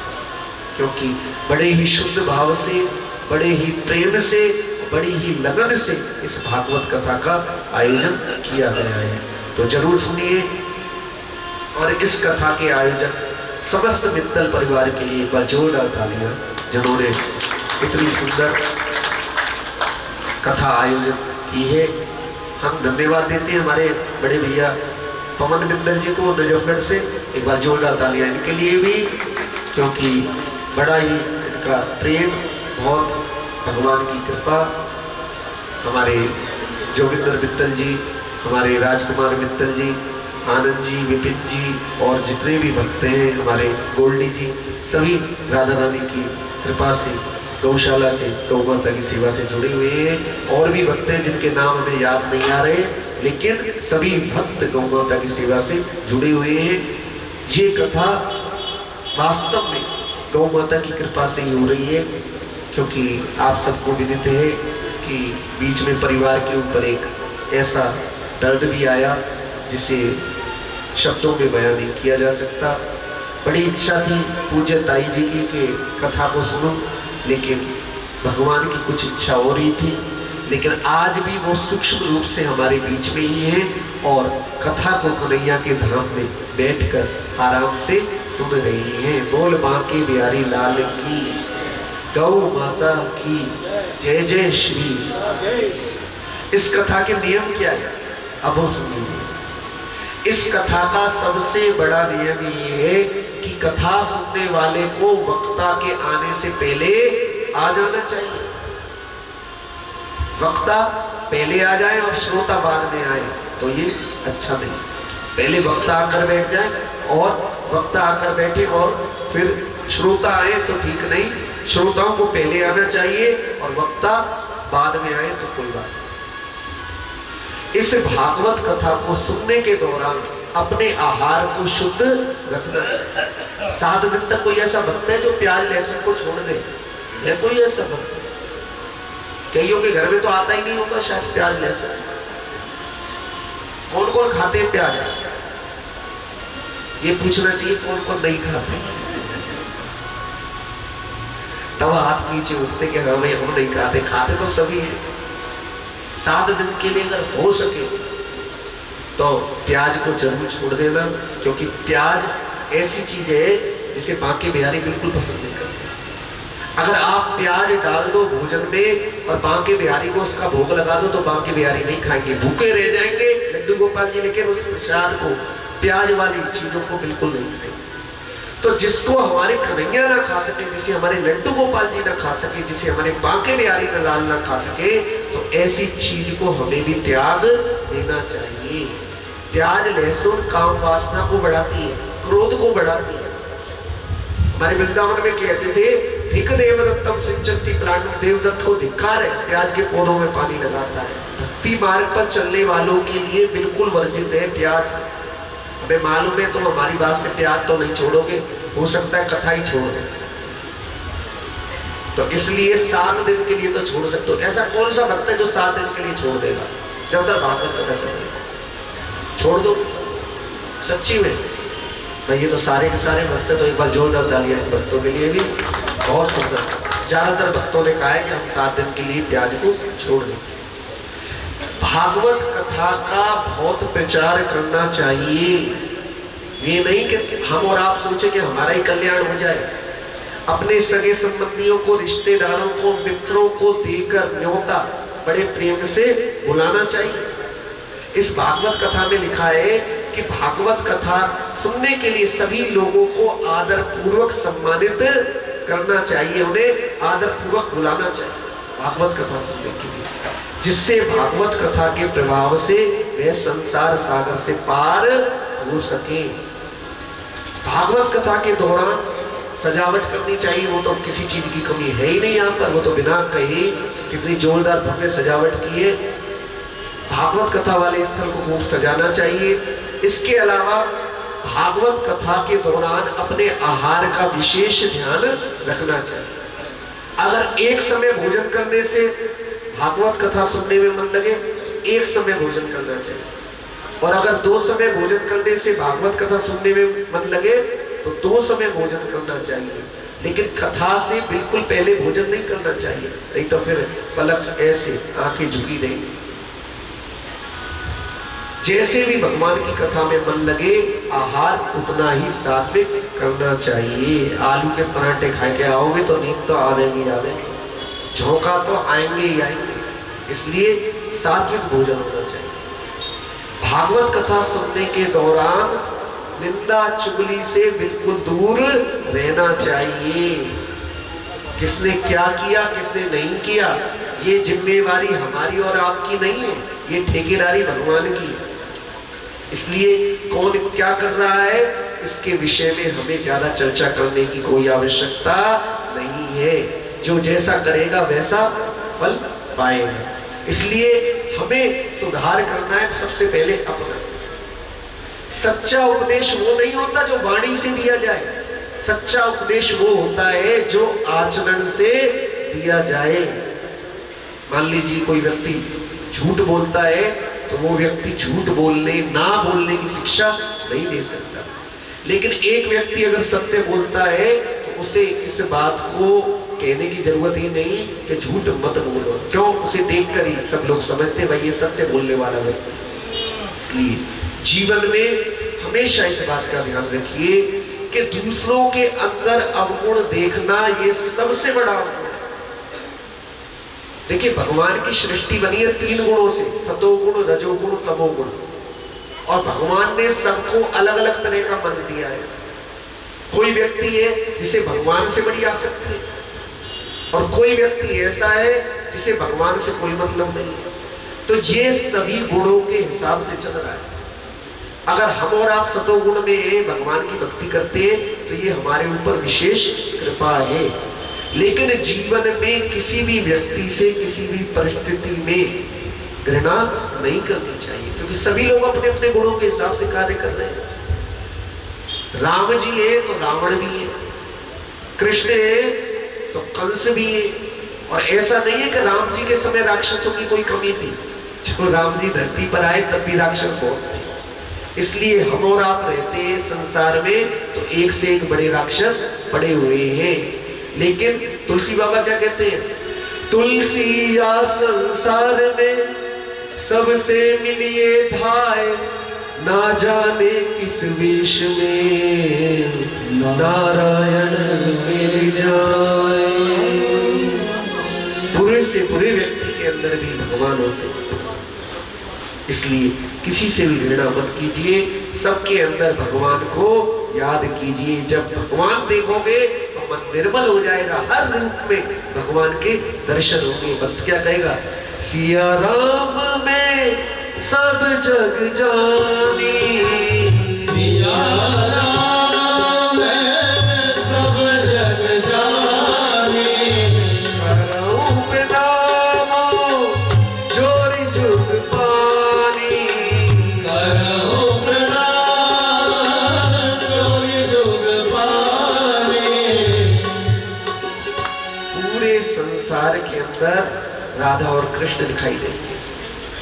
क्योंकि बड़े ही शुद्ध भाव से, बड़े ही प्रेम से, बड़ी ही लगन से इस भागवत कथा का आयोजन किया गया है। तो जरूर सुनिए। और इस कथा के आयोजक समस्त मित्तल परिवार के लिए एक बार जोरदार तालियां, जिन्होंने इतनी सुंदर कथा आयोजन की है। हम धन्यवाद देते हैं हमारे बड़े भैया पवन बिंदल जी को नजफगढ़ से। एक बार जोरदार तालियां इनके लिए भी, क्योंकि बड़ा ही इनका प्रेम, बहुत भगवान की कृपा। हमारे जोगिंदर मित्तल जी, हमारे राजकुमार मित्तल जी, आनंद जी, विपिन जी और जितने भी भक्त हैं, हमारे गोल्डी जी, सभी राधा रानी की कृपा से गौशाला से, गौ माता की सेवा से जुड़े हुए हैं। और भी भक्त हैं जिनके नाम हमें याद नहीं आ रहे, लेकिन सभी भक्त गौ माता की सेवा से जुड़े हुए हैं। ये कथा वास्तव में गौ माता की कृपा से ही हो रही है, क्योंकि आप सबको विदित है कि बीच में परिवार के ऊपर एक ऐसा दर्द भी आया जिसे शब्दों में बयान नहीं किया जा सकता। बड़ी इच्छा थी पूज्य ताई जी की कि कथा को सुनो, लेकिन भगवान की कुछ इच्छा हो रही थी। लेकिन आज भी वो सूक्ष्म रूप से हमारे बीच में ही है और कथा को कन्हैया के धाम में बैठकर आराम से सुन रही हैं। बोल माँ के बिहारी लाल की, गौ माता की जय जय श्री। इस कथा के नियम क्या है अब वो सुन लीजिए। इस कथा का सबसे बड़ा नियम ये है कि कथा सुनने वाले को वक्ता के आने से पहले आ जाना चाहिए। वक्ता पहले आ जाए और श्रोता बाद में आए तो ये अच्छा नहीं। पहले वक्ता आकर बैठ जाए और वक्ता आकर बैठे और फिर श्रोता आए तो ठीक नहीं। श्रोताओं को पहले आना चाहिए और वक्ता बाद में आए तो कोई बात नहीं। इस भागवत कथा को सुनने के दौरान अपने आहार को शुद्ध रखना चाहिए। 7 दिन तक कोई ऐसा भक्त है जो प्याज लहसुन को छोड़ दे? है कोई ऐसा भक्त? कईयों के घर में तो आता ही नहीं होगा शायद प्याज लहसुन। कौन कौन खाते हैं प्याज? ये पूछना चाहिए कौन कौन नहीं खाते। तब हाथ नीचे उठते कि हाँ भाई हम नहीं खाते, खाते तो सभी है। 7 दिन के लिए अगर हो सके तो प्याज को जरूर छोड़ देना, क्योंकि प्याज ऐसी चीज है जिसे बांके बिहारी बिल्कुल पसंद नहीं करते। अगर आप प्याज डाल दो भोजन में और बांके बिहारी को उसका भोग लगा दो तो बांके बिहारी नहीं खाएंगे, भूखे रह जाएंगे लड्डू गोपाल जी, लेकिन उस प्रसाद को, प्याज वाली चीजों को बिल्कुल नहीं खाएंगे। तो जिसको हमारे कन्हैया ना खा सके, जिसे हमारे लड्डू गोपाल जी ना खा सके, जिसे हमारे बांके बिहारी लाल ना खा सके, तो ऐसी चीज को हमें भी त्याग देना चाहिए। प्याज लहसुन काम वासना को बढ़ाती है, क्रोध को बढ़ाती है। हमारे वृंदावन में कहते थे धिक देवदत्तम सिंचन्ति प्राणम, देवदत्त को धिक्कार है, प्याज के पौधों में पानी लगाता है। भक्ति मार्ग पर चलने वालों के लिए बिल्कुल वर्जित है प्याज। हमें मालूम है तुम हमारी बात से प्याज तो नहीं छोड़ोगे, हो सकता है कथा ही छोड़ दो, तो इसलिए 7 दिन के लिए तो छोड़ सकते हो। ऐसा कौन सा भक्त है जो 7 दिन के लिए छोड़ देगा? जब तक भागवत कथा चलेगी छोड़ दो सच्ची में भाई। ये तो सारे के सारे भक्त, तो एक बार जोरदार तालियां भक्तों के लिए भी। बहुत सुंदर, ज्यादातर भक्तों ने कहा है कि हम 7 दिन के लिए प्याज को छोड़ दें। भागवत कथा का बहुत प्रचार करना चाहिए। ये नहीं कि हम और आप सोचे कि हमारा ही कल्याण हो जाए। अपने सगे संबंधियों को, रिश्तेदारों को, मित्रों को देकर न्योता बड़े प्रेम से बुलाना चाहिए। इस भागवत कथा में लिखा है कि भागवत कथा सुनने के लिए सभी लोगों को आदर पूर्वक सम्मानित करना चाहिए, उन्हें आदर पूर्वक बुलाना चाहिए भागवत कथा सुनने के लिए, जिससे भागवत कथा के प्रभाव से वे संसार सागर से पार हो सके। भागवत कथा के दौरान सजावट करनी चाहिए, वो तो किसी चीज की कमी है ही नहीं यहाँ पर, वो तो बिना कहे कितनी जोरदार भव्य सजावट की है। भागवत कथा वाले स्थल को खूब सजाना चाहिए। इसके अलावा भागवत कथा के दौरान अपने आहार का विशेष ध्यान रखना चाहिए। अगर एक समय भोजन करने से भागवत कथा सुनने में मन लगे, एक समय भोजन करना चाहिए, और अगर 2 समय भोजन करने से भागवत कथा सुनने में मन लगे तो 2 समय भोजन करना चाहिए। लेकिन कथा से बिल्कुल पहले भोजन नहीं करना चाहिए, नहीं तो फिर पलक ऐसे आंखें झुकी नहीं। जैसे भी भगवान की कथा में मन लगे आहार उतना ही सात्विक करना चाहिए। आलू के पराठे खा के आओगे तो नींद तो आवेगी आवेगी, झोंका तो आएंगे ही आएंगे, इसलिए सात्विक भोजन होना चाहिए। भागवत कथा सुनने के दौरान निंदा चुगली से बिल्कुल दूर रहना चाहिए। किसने क्या किया किसने नहीं किया ये जिम्मेवारी हमारी और आपकी नहीं है, ये ठेकेदारी भगवान की है। इसलिए कौन क्या कर रहा है इसके विषय में हमें ज्यादा चर्चा करने की कोई आवश्यकता नहीं है। जो जैसा करेगा वैसा फल पाएगा। इसलिए हमें सुधार करना है सबसे पहले अपना। सच्चा उपदेश वो नहीं होता जो वाणी से दिया जाए, सच्चा उपदेश वो होता है जो आचरण से दिया जाए। मान लीजिए कोई व्यक्ति झूठ बोलता है तो वो व्यक्ति झूठ बोलने ना बोलने की शिक्षा नहीं दे सकता, लेकिन एक व्यक्ति अगर सत्य बोलता है तो उसे इस बात को कहने की जरूरत ही नहीं कि झूठ मत बोलो। क्यों? उसे देखकर ही सब लोग समझते भाई ये सत्य बोलने वाला व्यक्ति। इसलिए जीवन में हमेशा इस बात का ध्यान रखिए कि दूसरों के अंदर अवगुण देखना ये सबसे बड़ा अवगुण है। देखिए भगवान की सृष्टि बनी है 3 गुणों से, सतोगुण, रजोगुण, तमोगुण, और भगवान ने सबको अलग अलग तरह का मन दिया है। कोई व्यक्ति है जिसे भगवान से बड़ी आसक्ति है, और कोई व्यक्ति ऐसा है जिसे भगवान से कोई मतलब नहीं है। तो ये सभी गुणों के हिसाब से चल रहा है। अगर हम और आप सतोगुण में भगवान की भक्ति करते हैं तो ये हमारे ऊपर विशेष कृपा है। लेकिन जीवन में किसी भी व्यक्ति से किसी भी परिस्थिति में घृणा नहीं करनी चाहिए, क्योंकि सभी लोग अपने अपने गुणों के हिसाब से कार्य कर रहे हैं। राम जी है तो रावण भी है, कृष्ण है तो कंस भी है। और ऐसा नहीं है कि राम जी के समय राक्षसों की कोई कमी थी, जो राम जी धरती पर आए तब भी राक्षस बहुत थे। इसलिए हम और आप रहते हैं संसार में तो एक से एक बड़े राक्षस पड़े हुए हैं। लेकिन तुलसी बाबा क्या कहते हैं? तुलसी या संसार में सबसे मिलिए धाय, ना जाने किस वेश में नारायण मिल जाए। बुरे से बुरे व्यक्ति के अंदर भी भगवान होते हैं। इसलिए किसी से भी घृणा मत कीजिए, सबके अंदर भगवान को याद कीजिए। जब भगवान देखोगे तो मन निर्मल हो जाएगा, हर रूप में भगवान के दर्शन होंगे। भक्त क्या कहेगा? सिया राम में सब जग जानी, सिया राम में सब जग जानी, करऊं प्रणामो जोरी जुग पानी, करऊं प्रणाम जोरी जुग पानी। पूरे संसार के अंदर राधा और कृष्ण दिखाई देंगे,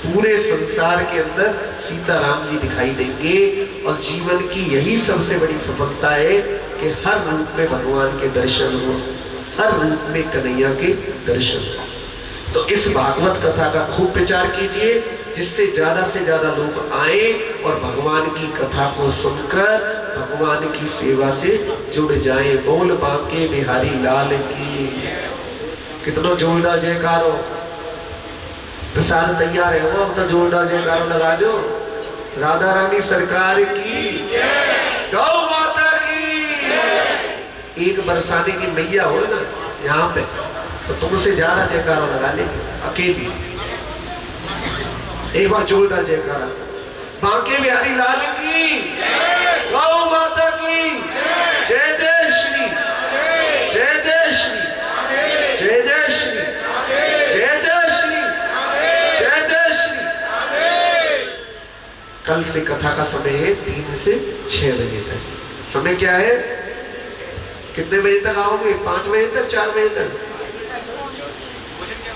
पूरे संसार के अंदर सीताराम जी दिखाई देंगे। और जीवन की यही सबसे बड़ी सफलता है कि हर रूप में भगवान के दर्शन हो, हर रूप में कन्हैया के दर्शन हो। तो इस भागवत कथा का खूब प्रचार कीजिए, जिससे ज्यादा से ज्यादा लोग आए और भगवान की कथा को सुनकर भगवान की सेवा से जुड़ जाएं। बोल बांके बिहारी लाल की। कितना जोरदार जयकार हो। प्रसाद तैयार है, वो अब तो जोरदार जयकारो लगा दो। राधा रानी सरकार की, गौ माता की। एक बरसाने की मैया हो ना यहाँ पे, तो तुमसे ज्यादा जयकारो लगा लेगी अकेली। एक बार जोरदार जयकारा। बांके बिहारी लाल की, गौ माता की जय। जय श्री, जय जय श्री, जय जय श्री, जय जय श्री, जय जय श्री। कल से कथा का समय है 3 से 6 बजे तक। समय क्या है? कितने बजे तक आओगे? 5 बजे तक, 4 बजे तक?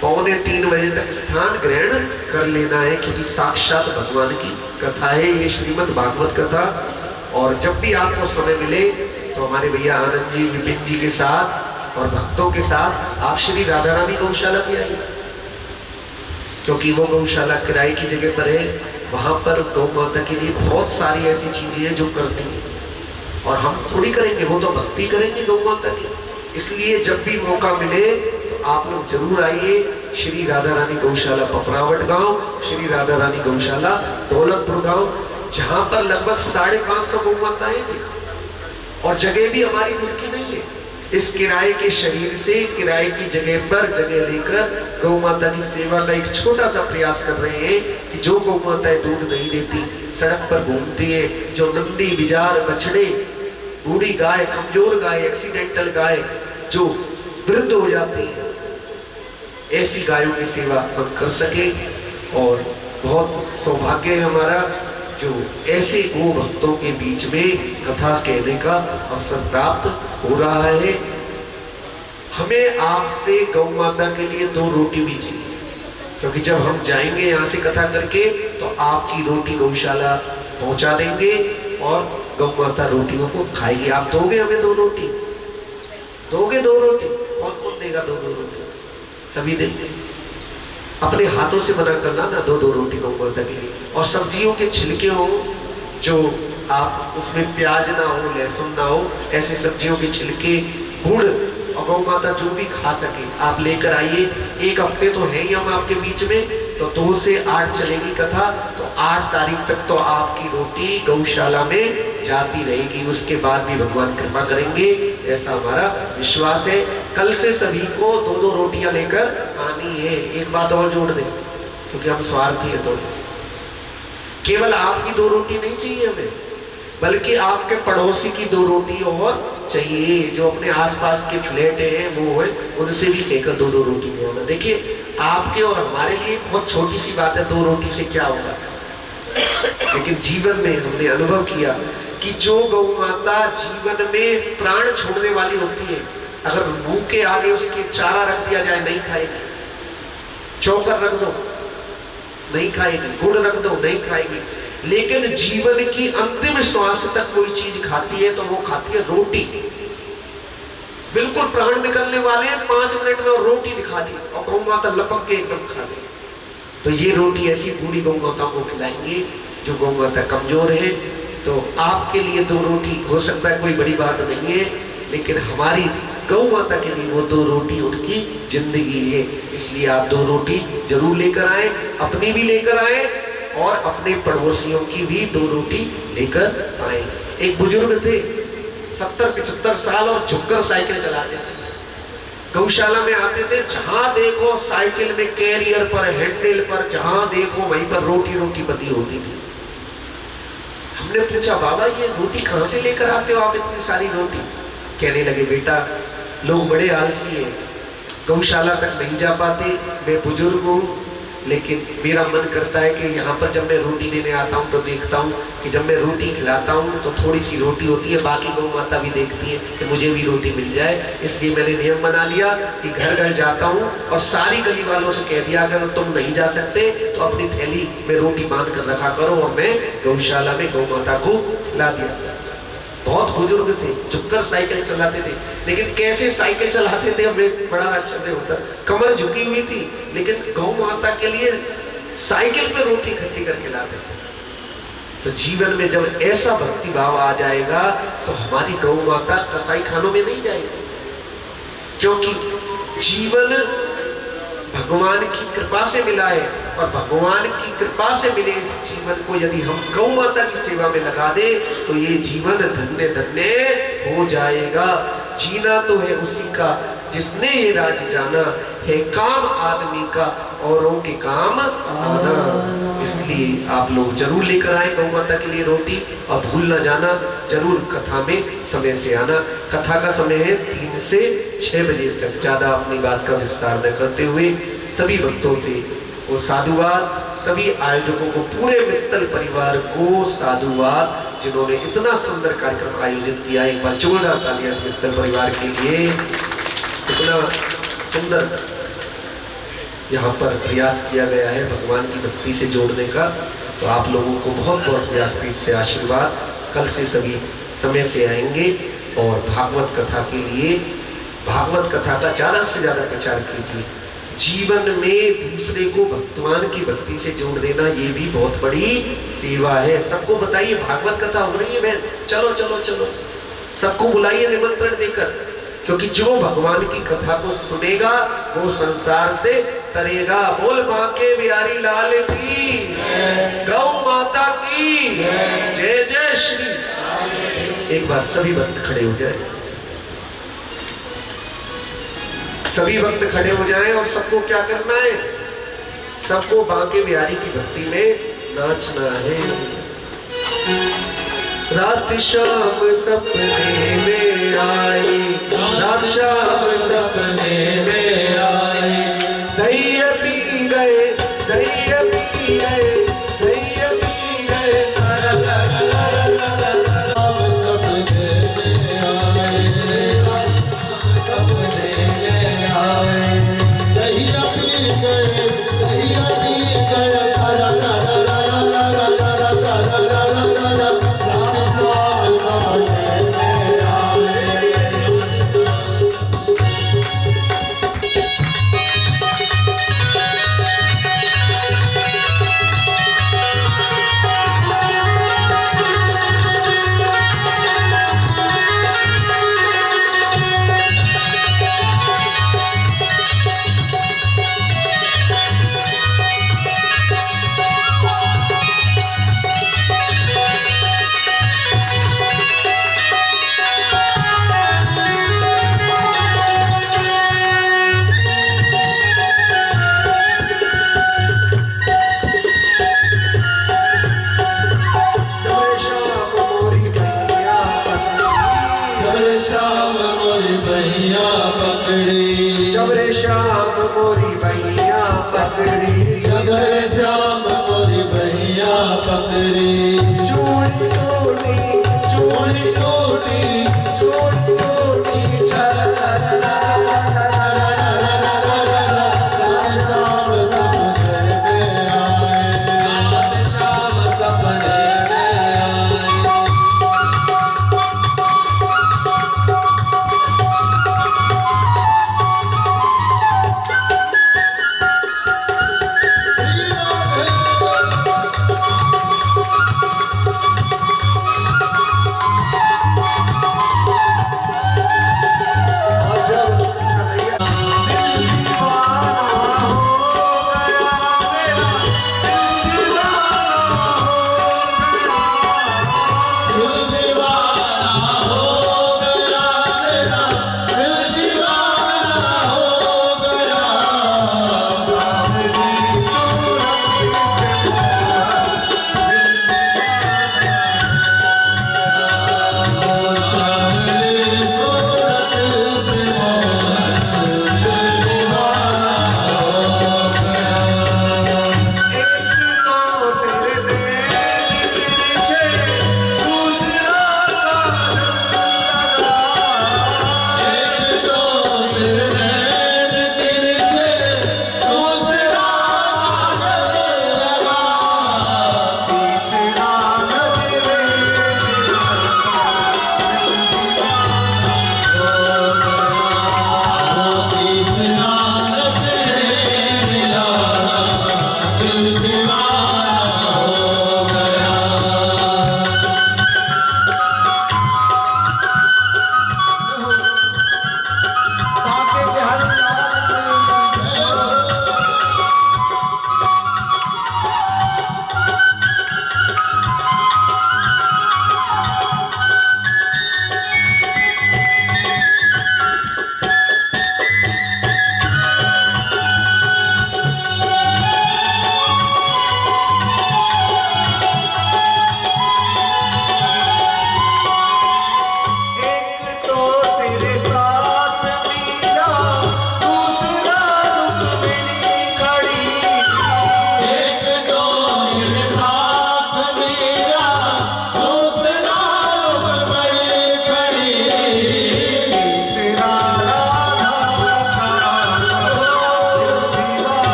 2:45 बजे तक स्थान ग्रहण कर लेना है, क्योंकि साक्षात भगवान की कथा है ये श्रीमद् भागवत कथा। और जब भी आपको समय मिले तो हमारे भैया आनंद जी, विपिन जी के साथ और भक्तों के साथ आप श्री राधा रानी गौशाला भी आइए, क्योंकि वो गौशाला किराए की जगह पर है। वहां पर गौ माता के लिए बहुत सारी ऐसी चीजें हैं जो करनी है, और हम थोड़ी करेंगे, वो तो भक्ति करेंगे गौ माता की। इसलिए जब भी मौका मिले तो आप लोग जरूर आइए। श्री राधा रानी गौशाला पपरावट गांव, श्री राधा रानी गौशाला दौलतपुर गांव, जहां पर लगभग 550 गौ माताएं थी। और जगह भी हमारी खुद की नहीं है। इस किराए के शरीर से किराए की जगह पर जगह लेकर गौ माता की सेवा का एक छोटा सा प्रयास कर रहे हैं कि जो गौ माताएं दूध नहीं देती, सड़क पर घूमती है, जो नंदी बिजार बछड़े, बूढ़ी गाय, कमजोर गाय, एक्सीडेंटल गाय जो वृद्ध हो जाती है, ऐसी गायों की सेवा हम कर सके। और बहुत सौभाग्य है हमारा जो ऐसे गो भक्तों के बीच में कथा कहने का अवसर प्राप्त हो रहा है। हमें आपसे गौ माता के लिए 2 रोटी भी चाहिए, क्योंकि जब हम जाएंगे यहाँ से कथा करके तो आपकी रोटी गौशाला पहुंचा देंगे और गौ माता रोटियों को खाएगी। आप दोगे हमें 2 रोटी? दोगे 2 रोटी? कौन कौन देगा 2 रोटी? सभी देंगे। अपने हाथों से बना करना ना 2 रोटी गौ माता के लिए। और सब्जियों के छिलके हो, जो आप उसमें प्याज ना हो, लहसुन ना हो, ऐसे सब्जियों के छिलके, गुड़, और गौ माता जो भी खा सके आप लेकर आइए। 1 हफ्ते तो है ही हम आपके बीच में, तो 2 से 8 चलेगी कथा, तो 8 तारीख तक तो आपकी रोटी गौशाला में जाती रहेगी। उसके बाद भी भगवान कृपा करेंगे, ऐसा हमारा विश्वास है। कल से सभी को 2-2 रोटियां लेकर आनी है। एक बात और जोड़ दें, क्योंकि हम स्वार्थी है थोड़े, केवल आपकी 2 रोटी नहीं चाहिए हमें, बल्कि आपके पड़ोसी की 2 रोटी और चाहिए। जो अपने आसपास के फ्लैट हैं वो है, उनसे भी कहकर 2-2 रोटी ले आना। देखिए आपके और हमारे लिए बहुत छोटी सी बात है, 2 रोटी से क्या होगा, लेकिन जीवन में हमने अनुभव किया कि जो गौ माता जीवन में प्राण छोड़ने वाली होती है, अगर मुंह के आगे उसके चारा रख दिया जाए नहीं खाएगी, चौकर रख दो नहीं खाएगी, गुड़ रख दो नहीं खाएगी, लेकिन जीवन की अंतिम श्वास तक कोई चीज खाती है तो वो खाती है रोटी। बिल्कुल प्राण निकलने वाले 5 मिनट में रोटी दिखा दी और गौ माता लपक के एकदम खा गई। तो ये रोटी ऐसी पूरी गौ माता को खिलाएंगे जो गौ माता कमजोर है। तो आपके लिए 2 रोटी हो सकता है कोई बड़ी बात नहीं है, लेकिन हमारी गौ माता के लिए वो 2 रोटी उनकी जिंदगी है। इसलिए आप 2 रोटी जरूर लेकर आए, अपनी भी लेकर आए और अपने पड़ोसियों की भी 2 रोटी लेकर आए। एक बुजुर्ग थे 70-75 साल और झुककर साइकिल चलाते थे। गौशाला में आते थे, जहां देखो साइकिल में कैरियर पर, हैंडल पर, जहां देखो वहीं पर रोटी रोटी बंधी होती थी। हमने पूछा, बाबा ये रोटी कहां से लेकर आते हो आप इतनी सारी रोटी? कहने लगे, बेटा लोग बड़े आलसी हैं, गौशाला तक नहीं जा पाते। मैं बुजुर्ग हूँ, लेकिन मेरा मन करता है कि यहाँ पर जब मैं रोटी देने आता हूँ तो देखता हूँ कि जब मैं रोटी खिलाता हूँ तो थोड़ी सी रोटी होती है, बाकी गौ माता भी देखती है कि मुझे भी रोटी मिल जाए। इसलिए मैंने नियम बना लिया कि घर घर जाता हूँ और सारी गली वालों से कह दिया, अगर तुम नहीं जा सकते तो अपनी थैली में रोटी बांध कर रखा करो, और मैं गौशाला में गौ माता को खिला दिया। बहुत बुजुर्ग थे, झुककर साइकिल चलाते थे, लेकिन कैसे साइकिल चलाते थे हमें बड़ा आश्चर्य होता। कमर झुकी हुई थी, लेकिन गौ माता के लिए साइकिल पे रोटी इकट्ठी करके लाते थे। तो जीवन में जब ऐसा भक्ति भाव आ जाएगा तो हमारी गौ माता कसाई खानों में नहीं जाएगी, क्योंकि जीवन भगवान की कृपा से मिला है, और भगवान की कृपा से मिले इस जीवन को यदि हम गौ माता की सेवा में लगा दे तो ये जीवन धन्य धन्य हो जाएगा। जीना तो है उसी का जिसने ये राज जाना, है काम आदमी का औरों के काम आना। इसलिए आप लोग जरूर लेकर आए गौ माता के लिए रोटी, और भूल न जाना जरूर कथा में समय से आना। कथा का समय है 3 से 6 बजे तक। ज्यादा अपनी बात का विस्तार न करते हुए सभी भक्तों से वो साधुवाद, सभी आयोजकों को, पूरे मित्तल परिवार को साधुवाद जिन्होंने इतना सुंदर कार्यक्रम आयोजित किया। एक बार जोरदार तालियां इस मित्तल परिवार के लिए। इतना सुंदर यहाँ पर प्रयास किया गया है भगवान की भक्ति से जोड़ने का। तो आप लोगों को बहुत बहुत व्यासपीठ से आशीर्वाद। कल से सभी समय से आएंगे और भागवत कथा के लिए भागवत कथा का ज़्यादा से ज़्यादा प्रचार कीजिए। जीवन में दूसरे को भगवान की भक्ति से जोड़ देना ये भी बहुत बड़ी सेवा है। सबको बताइए भागवत कथा हो रही है बहन, चलो चलो चलो, सबको बुलाइए निमंत्रण देकर, क्योंकि जो भगवान की कथा को सुनेगा वो संसार से तरेगा। बोल बांके बिहारी लाल की, गौ माता की जय जय श्री। एक बार सभी भक्त खड़े हो जाए, सभी भक्त खड़े हो जाएं और सबको क्या करना है? सबको बांके बिहारी की भक्ति में नाचना है। रात शाम सपने में आई, रात शाम सपने में आई, दही पी गए, दही पी गए, दही पी गए, सारा सपने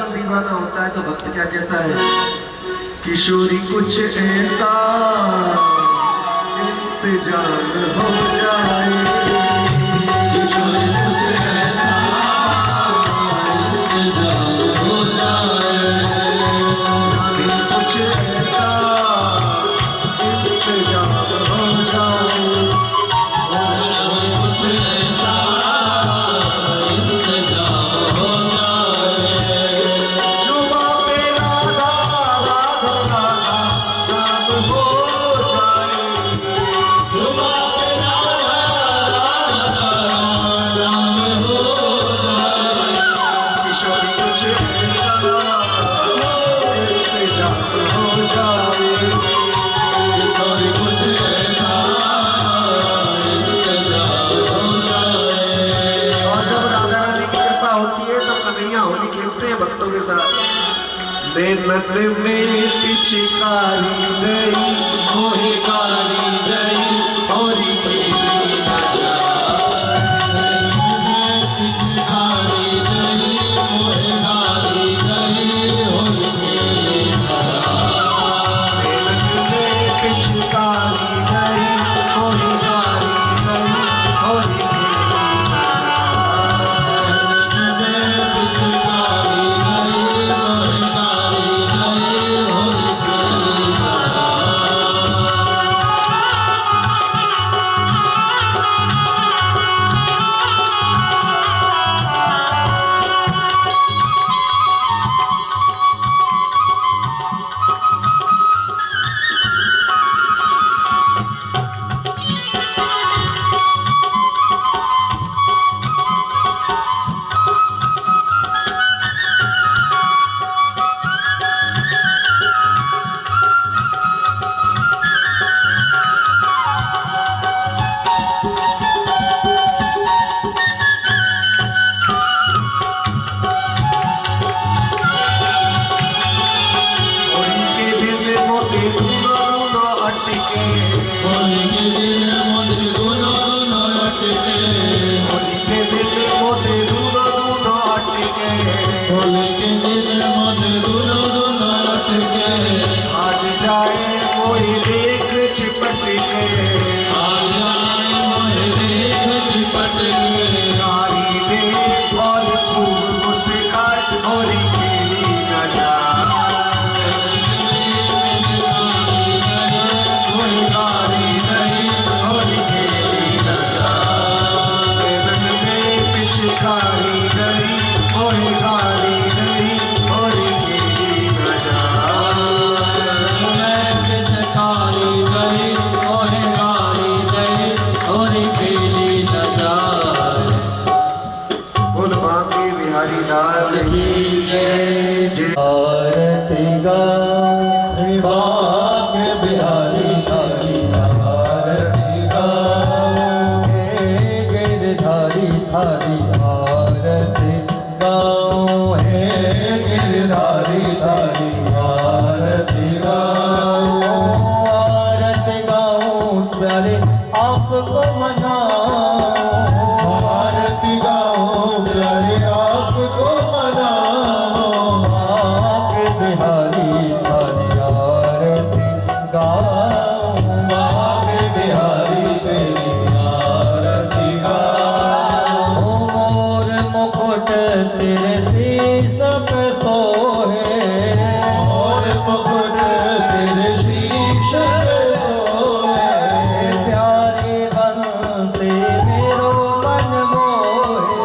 जब दीवाना होता है तो भक्त क्या कहता है, किशोरी कुछ ऐसा इंतजाम हो जाए, किशोरी कुछ ऐसा इंतजाम हो जाए, अभी कुछ ऐसा इंतजाम हो जाए, कुछ ऐसा इंतजाम हो जाए, जुबा पे राधा राधा राधा नाम हो जाए, जुबा पे राधा राधा नाम हो जाए, किशोरी कुछ ऐसा इंतजाम हो जाए, किशोरी कुछ ऐसा इंतजाम हो जाए। और जब राधा रानी की कृपा होती है तो कन्हैया होली खेलते हैं भक्तों के साथ। नैनन में पिचकारी गई, मोहे कारी गई होली खेली न जाए, पिचकारी गई मोहे कारी गई होली खेली न जाए, नैनन में पिचकारी गई, मोहिकारी गई, होली खेली न जाए। पिचकारी गई मोहे कारी गई होली खेली न होली के दिन मोते दूनो दूनो अटके, होली के दिन मोते दोनों दोनों अटके, होली के दिन मोते दूनो दूनो अटके, होली के दिन मोते दोनों दोनों अटके, आज जाए कोई देख चिपट के, आज आए मोहे देख चिपट के, गारी दे और खूब मुस्कान, होली खेली न जाए, कोई गारी नहीं, होली खेली न जाए, नैनन में पिचकारी गई, कोई गारी नहीं, होली खेली न जाए। पिचकारी गई मोहे कारी गई होली खेली न जाए। बोल बांके बिहारी लाल की जय जय। आरती गाओ श्री बांके बिहारी लाल आरती गाओ, हे गिरधारी थारी आरती गाओ, हे गिरधारी थारी आरती गाओ, आरती गाओ प्यारे आपको मनाओ, आरती गाओ प्यारे आपको मनाओ, आके बिहारी थारी आरती गाओ, आके बिहारी तेरी आरती गाओ, मोर मुकुट तेरे शीश पे सोहे, मोर मुकुट तेरे शीश पे सोहे, प्यारे बंसी मेरो मन मोहे,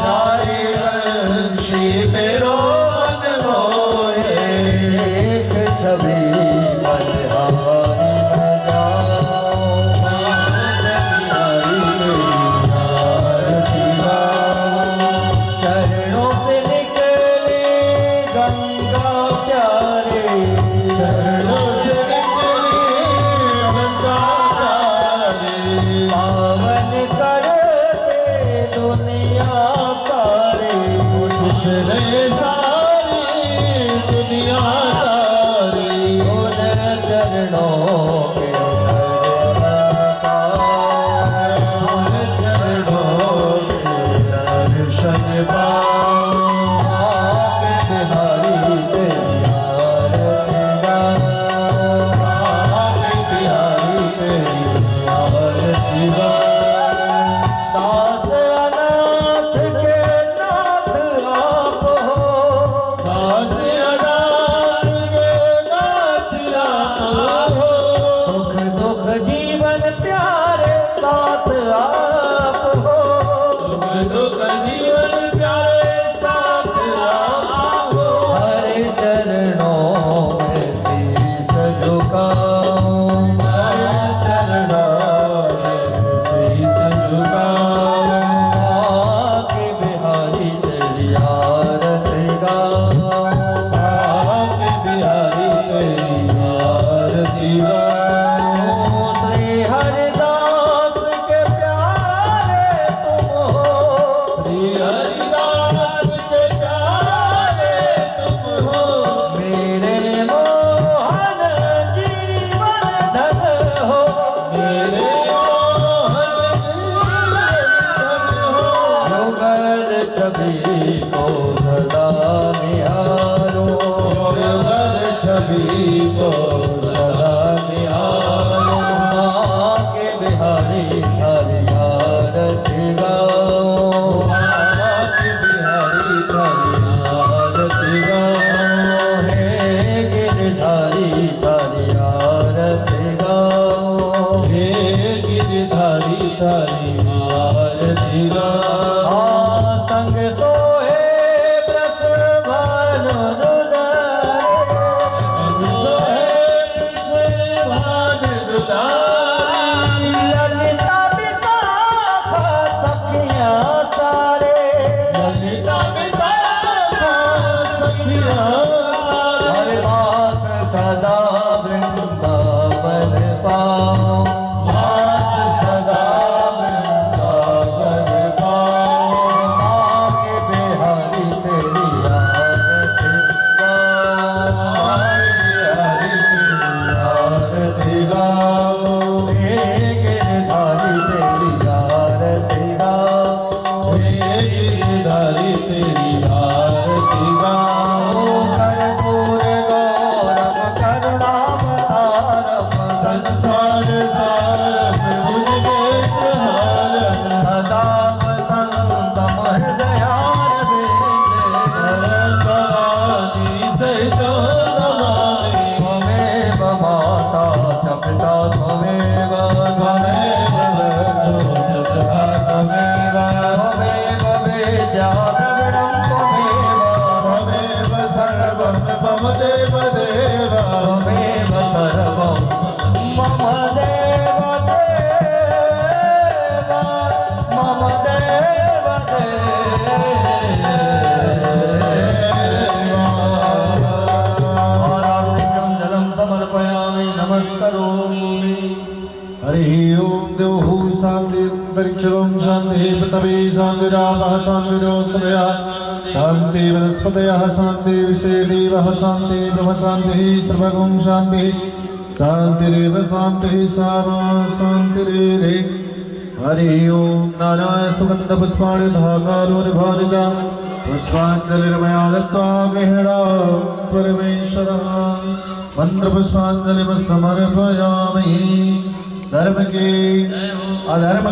प्यारे बंसी मेरो मन मोहे, एक छवि बलिहारी बजाओ, बिहारी तेरी आरती गाओ, चरणों से निकले गंगा प्यारे, चरणों से निकले गंगा प्यारे, पावन करते दुनिया सारे, जिसने सारी दुनिया तारी, उन चरणों के दर्शन पाओ, उन चरणों के दर्शन पाओ, आके मम देव देवा त्वमेव सर्वं मम देव देवा मम देव देवा आरार्तिकं जलं समर्पयामि नमस्करोमि हरि ओम देवः शांति अंतरिक्षं शांति पृथ्वी शांतिरापः शांतिरोत्तरः शांति वनस्पतयः शांति विषयदेवः शांति ब्रह्म शांतिः सर्वगुण शांतिः शांतिरेव शांतिः सामा शांतिरेधे हरि ओम नारायण सुगंध पुष्पाणि धाकारोनिभानि च पुष्पाञ्जलिर्मया दत्त्वा गृह्णा परमेश्वरः मंत्रपुष्पाञ्जलिं समर्पयामि धर्म के अधर्म